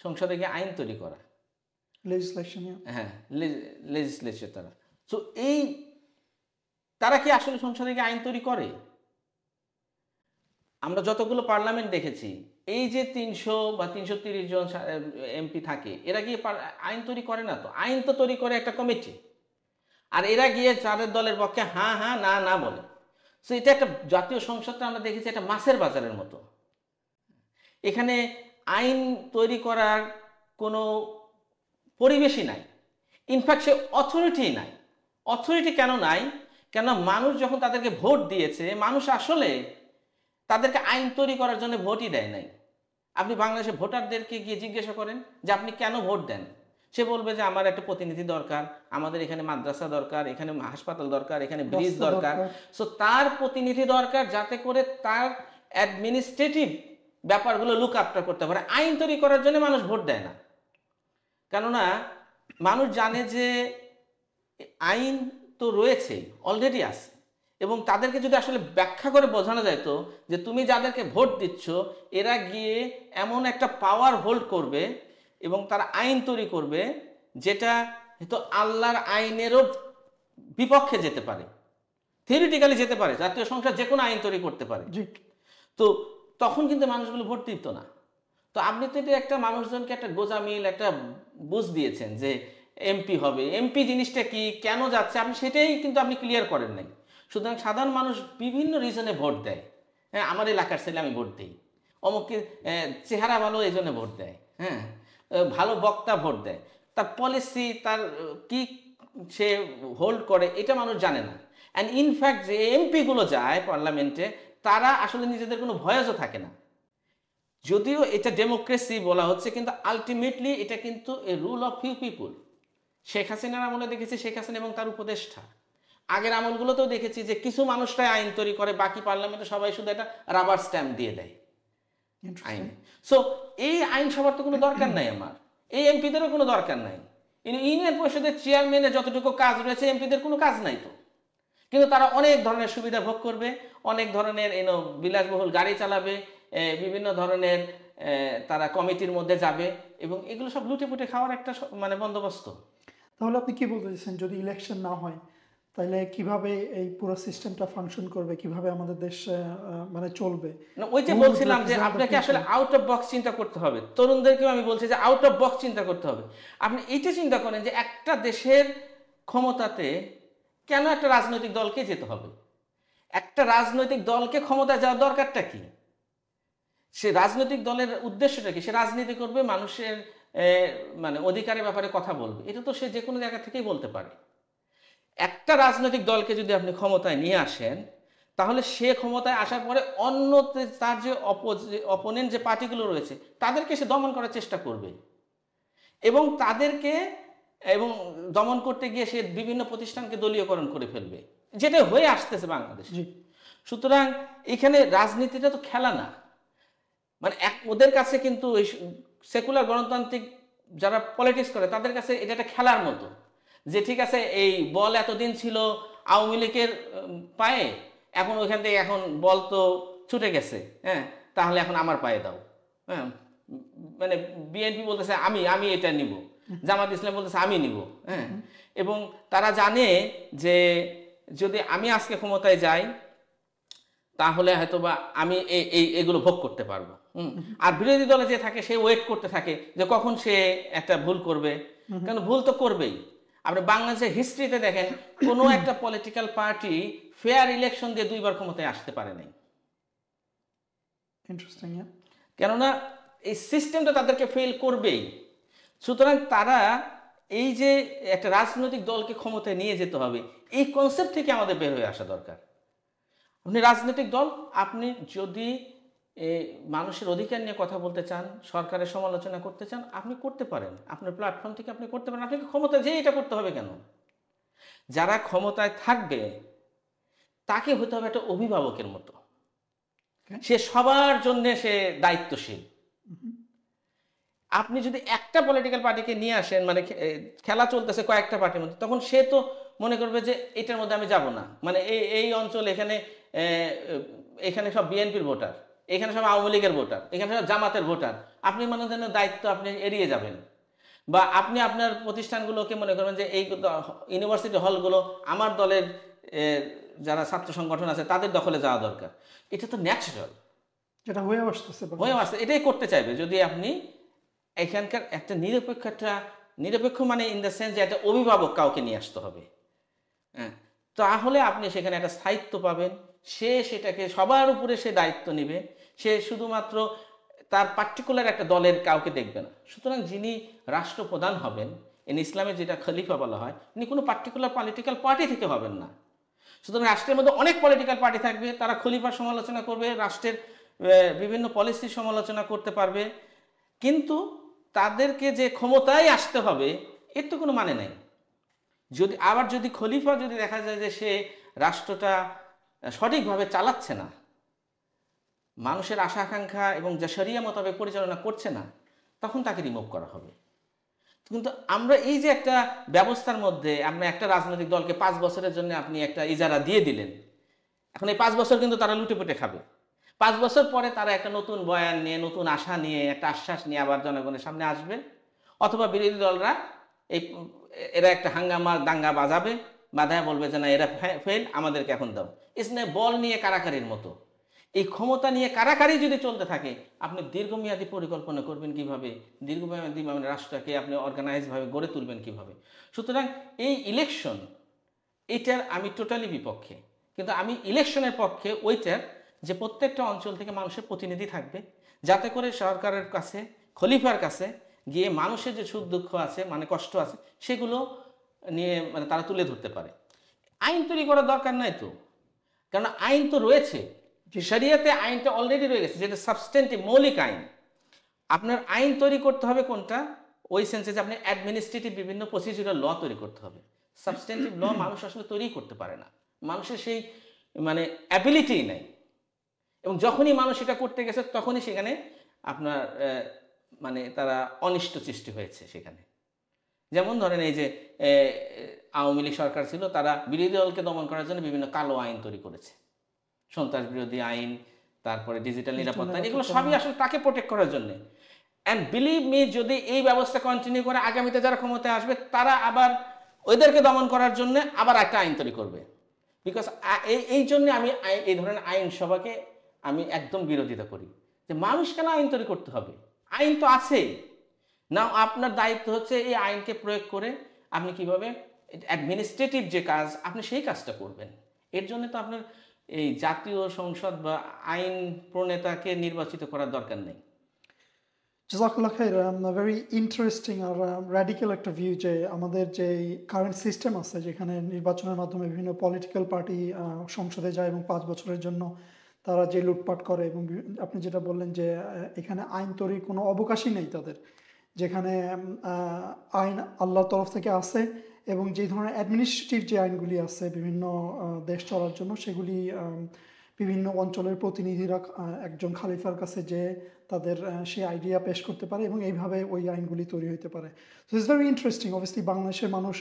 Speaker 1: সংসদে গিয়ে আইন তৈরি করা।
Speaker 2: লেজিসলেশন।
Speaker 1: হ্যাঁ, লেজিসলেচার তারা। সো তারা কি আসলে সংসদে গিয়ে আইন তৈরি করে? আমরা যতগুলো পার্লামেন্ট দেখেছি, এই যে ৩০০ বা ৩৩০ জন এমপি থাকে, এরা গিয়ে আইন তৈরি করে না তো। আইন তো তৈরি করে একটা কমিটি। আর এরা গিয়ে তাদের দলের পক্ষে হ্যাঁ, হ্যাঁ, না, না বলে। সো এটা একটা জাতীয় সংসদটা আমরা দেখেছি একটা মাছের বাজারের মতো। এখানে আইন তৈরি করার কোনো পরিবেশই নাই। ইনফ্যাক্ট সে অথরিটি নাই। অথরিটি কেন নাই? কেননা মানুষ যখন তাদেরকে ভোট দিয়েছে, মানুষ আসলে তাদেরকে আইন তৈরি করার জন্য ভোটই দেয় নাই। আপনি বাংলাদেশের ভোটারদেরকে গিয়ে জিজ্ঞাসা করেন যে আপনি কেন ভোট দেন? সে বলবে যে আমার একটা প্রতিনিধি দরকার, আমাদের এখানে মাদ্রাসা দরকার, এখানে হাসপাতাল দরকার, এখানে ব্রিজ
Speaker 2: রাস্তা
Speaker 1: দরকার।
Speaker 2: দরকার।
Speaker 1: সো তার প্রতিনিধি দরকার যাতে করে তার অ্যাডমিনিস্ট্রেটিভ ব্যাপারগুলো লুক আফটার করতে পারে। আইন তৈরি করার জন্য মানুষ ভোট দেয় না। কেননা মানুষ জানে যে আইন তো রয়েছেই, অলরেডি আছে। এবং তাদেরকে যদি আসলে ব্যাখ্যা করে বোঝানো যেত যে তুমি যাদেরকে ভোট দিচ্ছ এরা গিয়ে এমন একটা পাওয়ার হোল্ড করবে এবং তারা আইন তৈরি করবে যেটা হয়তো আল্লাহর আইনেরও বিপক্ষে যেতে পারে, থিওরিটিক্যালি যেতে পারে, জাতীয় সংসদ যে কোনো আইন তৈরি করতে পারে।
Speaker 2: জি।
Speaker 1: তো তখন কিন্তু মানুষগুলো ভোট দিত না। তো আপনি তো এটা একটা মানুষজনকে একটা গোঁজামিল একটা বুঝ দিয়েছেন যে এমপি হবে, এমপি জিনিসটা কি, কেন যাচ্ছে, আপনি সেটাই কিন্তু আপনি ক্লিয়ার করেন নাই। সুতরাং সাধারণ মানুষ বিভিন্ন রিজনে ভোট দেয়। হ্যাঁ, আমার এলাকার ছেলে আমি ভোট দিই, অমুককে চেহারা ভালো এই জন্য ভোট দেয়, হ্যাঁ, ভালো বক্তা ভোট দেয়, তার পলিসি তার কি সে হোল্ড করে এটা মানুষ জানে না। অ্যান্ড ইনফ্যাক্ট যে এমপিগুলো যায় পার্লামেন্টে তারা আসলে নিজেদের কোনো ভয়েসও থাকে না। যদিও এটা ডেমোক্রেসি বলা হচ্ছে, কিন্তু আলটিমেটলি এটা কিন্তু a rule of few people. Sheikh হাসিনার আমলে দেখেছি শেখ হাসিনা এবং তার উপদেষ্টা, আগের আমলগুলোতেও দেখেছি যে কিছু মানুষরাই আইন তৈরি করে, বাকি পার্লামেন্টে সবাই শুধু একটা রাবার স্ট্যাম্প দিয়ে দেয়
Speaker 2: ইন্টারেস্টিং।
Speaker 1: আইনে। সো এই আইন সবার তো কোনো দরকার নাই, আমার এই এমপিদেরও কোনো দরকার নাই। ইউনিয়ন পরিষদের চেয়ারম্যানের যতটুকু কাজ রয়েছে এমপিদের কোনো কাজ নাই তো। কিন্তু তারা অনেক ধরনের সুবিধা ভোগ করবে, অনেক ধরনের বিলাসবহুল গাড়ি চালাবে, বিভিন্ন ধরনের তারা কমিটির মধ্যে যাবে এবং এগুলো সব লুটে পুটে খাওয়ার একটা মানে বন্দোবস্ত।
Speaker 2: তাহলে আপনি কি বলতে চাইছেন, যদি ইলেকশন না হয় তাহলে কিভাবে এই পুরো সিস্টেমটা ফাংশন করবে, কিভাবে আমাদের দেশ মানে চলবে?
Speaker 1: না, ওই যে
Speaker 2: Who would
Speaker 1: বলছিলাম যে
Speaker 2: represent the
Speaker 1: আপনাকে আসলে
Speaker 2: people?
Speaker 1: আউট অফ বক্স চিন্তা করতে হবে। তরুণদেরকেও আমি বলছি যে আউট অফ বক্স চিন্তা করতে হবে। আপনি এইটা চিন্তা করেন যে একটা দেশের ক্ষমতাতে কেন একটা রাজনৈতিক দলকে যেতে হবে? একটা রাজনৈতিক দলকে ক্ষমতায় যাওয়ার দরকারটা কি? সে রাজনৈতিক দলের উদ্দেশ্যটা কি? সে রাজনীতি করবে, মানুষের মানে অধিকারের ব্যাপারে কথা বলবে, এটা তো সে যে কোনো জায়গা থেকেই বলতে পারে। একটা রাজনৈতিক দলকে যদি আপনি ক্ষমতায় নিয়ে আসেন তাহলে সে ক্ষমতায় আসার পরে অন্য তার যে অপোনেন্ট যে পার্টিগুলো রয়েছে তাদেরকে সে দমন করার চেষ্টা করবে এবং তাদেরকে এবং দমন করতে গিয়ে সে বিভিন্ন প্রতিষ্ঠানকে দলীয়করণ করে ফেলবে, যেটা হয়ে আসতেছে বাংলাদেশে।
Speaker 2: জি।
Speaker 1: সুতরাং এখানে রাজনীতিটা তো খেলা না। মানে ওদের কাছে কিন্তু এই সেকুলার গণতান্ত্রিক যারা পলিটিক্স করে তাদের কাছে এটা একটা খেলার মতো, যে ঠিক আছে এই বল এতদিন ছিল আওয়ামী লীগের পায়ে, এখন ওইখান থেকে এখন বল তো ছুটে গেছে, হ্যাঁ, তাহলে এখন আমার পায়ে দাও। হ্যাঁ, মানে বিএনপি বলতেছে আমি আমি এটা নিব, জামাত ইসলাম বলতেছে আমি নিব। হ্যাঁ, এবং তারা জানে যে যদি আমি আজকে ক্ষমতায় যাই তাহলে হয়তো বা আমি এগুলো ভোগ করতে পারবো। আর বিরোধী দলে যে থাকে সে ওয়েট করতে থাকে যে কখন সে একটা ভুল করবে, কারণ ভুল তো করবেই। আপনি বাংলাদেশের হিস্ট্রিতে দেখেন কোনো একটা পলিটিক্যাল পার্টি ফেয়ার ইলেকশন দিয়ে দুইবার ক্ষমতায় আসতে পারে নাই।
Speaker 2: ইন্টারেস্টিং।
Speaker 1: কেননা এই সিস্টেমটা তাদেরকে ফেল করবেই। সুতরাং তারা এই যে একটা রাজনৈতিক দলকে ক্ষমতায় নিয়ে যেতে হবে এই কনসেপ্ট থেকে আমাদের বের হয়ে আসা দরকার। আপনি রাজনৈতিক দল, আপনি যদি মানুষের অধিকার নিয়ে কথা বলতে চান, সরকারের সমালোচনা করতে চান, আপনি করতে পারেন, আপনার প্ল্যাটফর্ম থেকে আপনি করতে পারেন। আপনাকে ক্ষমতায় যেয়ে এটা করতে হবে কেন? যারা ক্ষমতায় থাকবে তাকে হতে হবে একটা অভিভাবকের মতো, সে সবার জন্য সে দায়িত্বশীল। আপনি যদি একটা পলিটিক্যাল পার্টিকে নিয়ে আসেন, মানে খেলা চলতেছে কয়েকটা পার্টির মধ্যে, তখন সে তো মনে করবে যে এটার মধ্যে আমি যাব না, মানে এই অঞ্চল এখানে সব বিএনপির ভোটার, এখানে সব আওয়ামী লীগের ভোটার, এখানে সব জামাতের ভোটার, আপনি মনে করেন দায়িত্ব আপনি এড়িয়ে যাবেন। বা আপনি আপনার প্রতিষ্ঠানগুলোকে মনে করবেন যে এই ইউনিভার্সিটি হলগুলো আমার দলের এ, যারা ছাত্র সংগঠন আছে তাদের দখলে যাওয়া দরকার। এটা তো ন্যাচারাল
Speaker 2: যেটা হয়ে আসতেছে
Speaker 1: হয়ে
Speaker 2: বাংলাদেশে।
Speaker 1: আসছে, এটাই করতে চাইবে যদি আপনি এখানকার একটা নিরপেক্ষ মানে ইন দ্য সেন্স যে একটা অভিভাবক কাউকে নিয়ে আসতে হবে। হ্যাঁ, তাহলে আপনি সেখানে একটা স্থায়িত্ব পাবেন। সে সেটাকে সবার উপরে সে দায়িত্ব নেবে। সে শুধুমাত্র তার পার্টিকুলার একটা দলের কাউকে দেখবে না। সুতরাং যিনি রাষ্ট্রপ্রধান হবেন, ইসলামে যেটা খলিফা বলা হয়, উনি কোনো পার্টিকুলার পলিটিক্যাল পার্টি থেকে হবেন না। সুতরাং রাষ্ট্রের মধ্যে অনেক পলিটিক্যাল পার্টি থাকবে, তারা খলিফার সমালোচনা করবে, রাষ্ট্রের বিভিন্ন পলিসির সমালোচনা করতে পারবে, কিন্তু তাদেরকে যে ক্ষমতায় আসতে হবে এর তো কোনো মানে নাই। যদি খলিফা যদি দেখা যায় যে সে রাষ্ট্রটা সঠিকভাবে চালাচ্ছে না, মানুষের আশা আকাঙ্ক্ষা এবং যা শরিয়া মোতাবেক পরিচালনা করছে না, তখন তাকে রিমুভ করা হবে। কিন্তু আমরা এই যে একটা ব্যবস্থার মধ্যে আমরা একটা রাজনৈতিক দলকে 5 বছরের জন্য আপনি একটা ইজারা দিয়ে দিলেন, এখন এই 5 বছর কিন্তু তারা লুটেপুটে খাবে। 5 বছর পরে তারা একটা নতুন বয়ান নিয়ে, নতুন আশা নিয়ে, একটা আশ্বাস নিয়ে আবার জনগণের সামনে আসবে, অথবা বিরোধী দলরা এই এরা একটা হাঙ্গামা দাঙ্গা বাজাবে, বাধায় বলবে যে না এরা ফেল, আমাদেরকে এখন দাও। ইসনে বল নিয়ে কারাকারির মতো এই ক্ষমতা নিয়ে কারাকারি যদি চলতে থাকে, আপনি দীর্ঘমেয়াদী পরিকল্পনা করবেন কিভাবে, দীর্ঘমেয়াদী মানে রাষ্ট্রটাকে আপনি অর্গানাইজভাবে গড়ে তুলবেন কিভাবে। সুতরাং এই ইলেকশন, এটার আমি টোটালি বিপক্ষে। কিন্তু আমি ইলেকশনের পক্ষে ওইটার যে প্রত্যেকটা অঞ্চল থেকে মানুষের প্রতিনিধি থাকবে, যাতে করে সরকারের কাছে, খলিফার কাছে গিয়ে মানুষের যে সুখ দুঃখ আছে, মানে কষ্ট আছে, সেগুলো নিয়ে মানে তারা তুলে ধরতে পারে। আইন তৈরি করার দরকার নাই তো, কারণ আইন তো রয়েছে। শরিয়াতে আইনটা অলরেডি রয়ে গেছে, যেটা সাবস্টেন্টিভ মৌলিক আইন। আপনার আইন তৈরি করতে হবে কোনটা, ওই সেন্সে যে আপনি অ্যাডমিনিস্ট্রেটিভ বিভিন্ন প্রসিডিউরাল ল তৈরি করতে হবে। সাবস্টেন্টিভ ল মানুষ আসলে তৈরি করতে পারে না, মানুষের সেই মানে অ্যাবিলিটিই নাই। এবং যখনই মানুষ এটা করতে গেছে তখনই সেখানে আপনার মানে তারা অনিষ্ট সৃষ্টি হয়েছে সেখানে। যেমন ধরেন এই যে আওয়ামী লীগ সরকার ছিল, তারা বিরোধী দলকে দমন করার জন্য বিভিন্ন কালো আইন তৈরি করেছে, সন্ত্রাস বিরোধী আইন, তারপরে ডিজিটাল নিরাপত্তা আইন, এগুলো সবই আসলে তাকে প্রোটেক্ট করার জন্য। অ্যান্ড বিলিভ মি, যদি এই ব্যবস্থা কন্টিনিউ করে আগামীতে যারা ক্ষমতায় আসবে, তারা আবার ওদেরকে দমন করার জন্য আবার একটা আইন তৈরি করবে। বিকজ এই জন্য আমি এই ধরনের আইনসভাকে আমি একদম বিরোধিতা করি, যে মানুষ কেন আইন তৈরি করতে হবে, আইন তো আছেই। না, আপনার দায়িত্ব হচ্ছে এই আইনকে প্রয়োগ করে আপনি কিভাবে অ্যাডমিনিস্ট্রেটিভ যে কাজ আপনি সেই কাজটা করবেন। এর জন্য তো আপনার এই জাতীয় সংসদ বা আইন প্রণেতাকে নির্বাচিত করার দরকার নেই।
Speaker 2: জাজাকাল্লাহ খাইর, ভেরি ইন্টারেস্টিং আর র্যাডিক্যাল একটা ভিউ যে আমাদের যে কারেন্ট সিস্টেম আছে, যেখানে নির্বাচনের মাধ্যমে বিভিন্ন পলিটিক্যাল পার্টি সংসদে যায় এবং 5 বছরের জন্য তারা যে লুটপাট করে, এবং আপনি যেটা বললেন যে এখানে আইন তৈরির কোনো অবকাশই নেই তাদের, যেখানে আইন আল্লাহর তরফ থেকে আসে, এবং যে ধরনের অ্যাডমিনিস্ট্রেটিভ যে আইনগুলি আছে বিভিন্ন দেশ চলার জন্য, সেগুলি বিভিন্ন অঞ্চলের প্রতিনিধিরা একজন খালিফার কাছে যে তাদের সেই আইডিয়া পেশ করতে পারে, এবং এইভাবে ওই আইনগুলি তৈরি হতে পারে। So it's very interesting. Obviously বাংলাদেশের মানুষ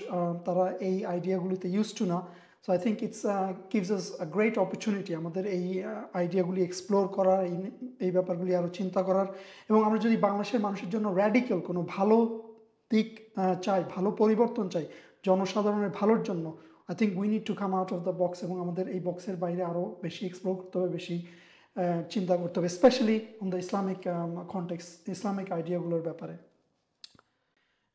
Speaker 2: তারা এই আইডিয়াগুলিতে ইউজ টু না। So I think it's gives us a great opportunity আমাদের এই আইডিয়াগুলি এক্সপ্লোর করার, এই ব্যাপারগুলি আরও চিন্তা করার। এবং আমরা যদি বাংলাদেশের মানুষের জন্য র্যাডিক্যাল কোনো ভালো দিক চাই, ভালো পরিবর্তন চাই জনসাধারণের ভালোর জন্য, I think we need to come out of the box, এবং আমাদের এই বক্সের বাইরে আরও বেশি এক্সপ্লোর করতে হবে, বেশি চিন্তা করতে হবে, specially on the Islamic context, Islamic আইডিয়াগুলোর ব্যাপারে।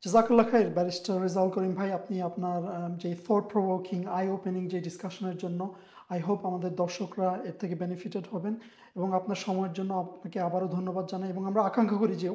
Speaker 2: জাজাকাল্লাহ খাইর ব্যারিস্টার রেজাউল করিম ভাই, আপনি আপনার যে থট প্রভোকিং, আই ওপেনিং যে ডিসকাশনের জন্য, আই হোপ আমাদের দর্শকরা এর থেকে বেনিফিটেড হবেন, এবং আপনার সময়ের জন্য আপনাকে আবারও ধন্যবাদ জানাই। এবং আমরা আকাঙ্ক্ষা করি যে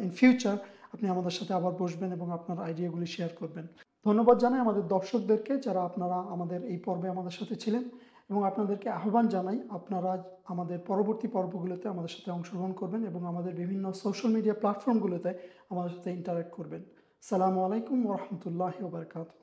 Speaker 2: ইন ফিউচার আপনি আমাদের সাথে আবার বসবেন এবং আপনার আইডিয়াগুলি শেয়ার করবেন। ধন্যবাদ জানাই আমাদের দর্শকদেরকে, যারা আপনারা আমাদের এই পর্বে আমাদের সাথে ছিলেন, এবং আপনাদেরকে আহ্বান জানাই আপনারা আমাদের পরবর্তী পর্বগুলোতে আমাদের সাথে অংশগ্রহণ করবেন, এবং আমাদের বিভিন্ন সোশ্যাল মিডিয়া প্ল্যাটফর্মগুলোতে আমাদের সাথে ইন্টারেক্ট করবেন। আসসালামু আলাইকুম ওয়া রাহমাতুল্লাহি ওয়া বারাকাতুহু।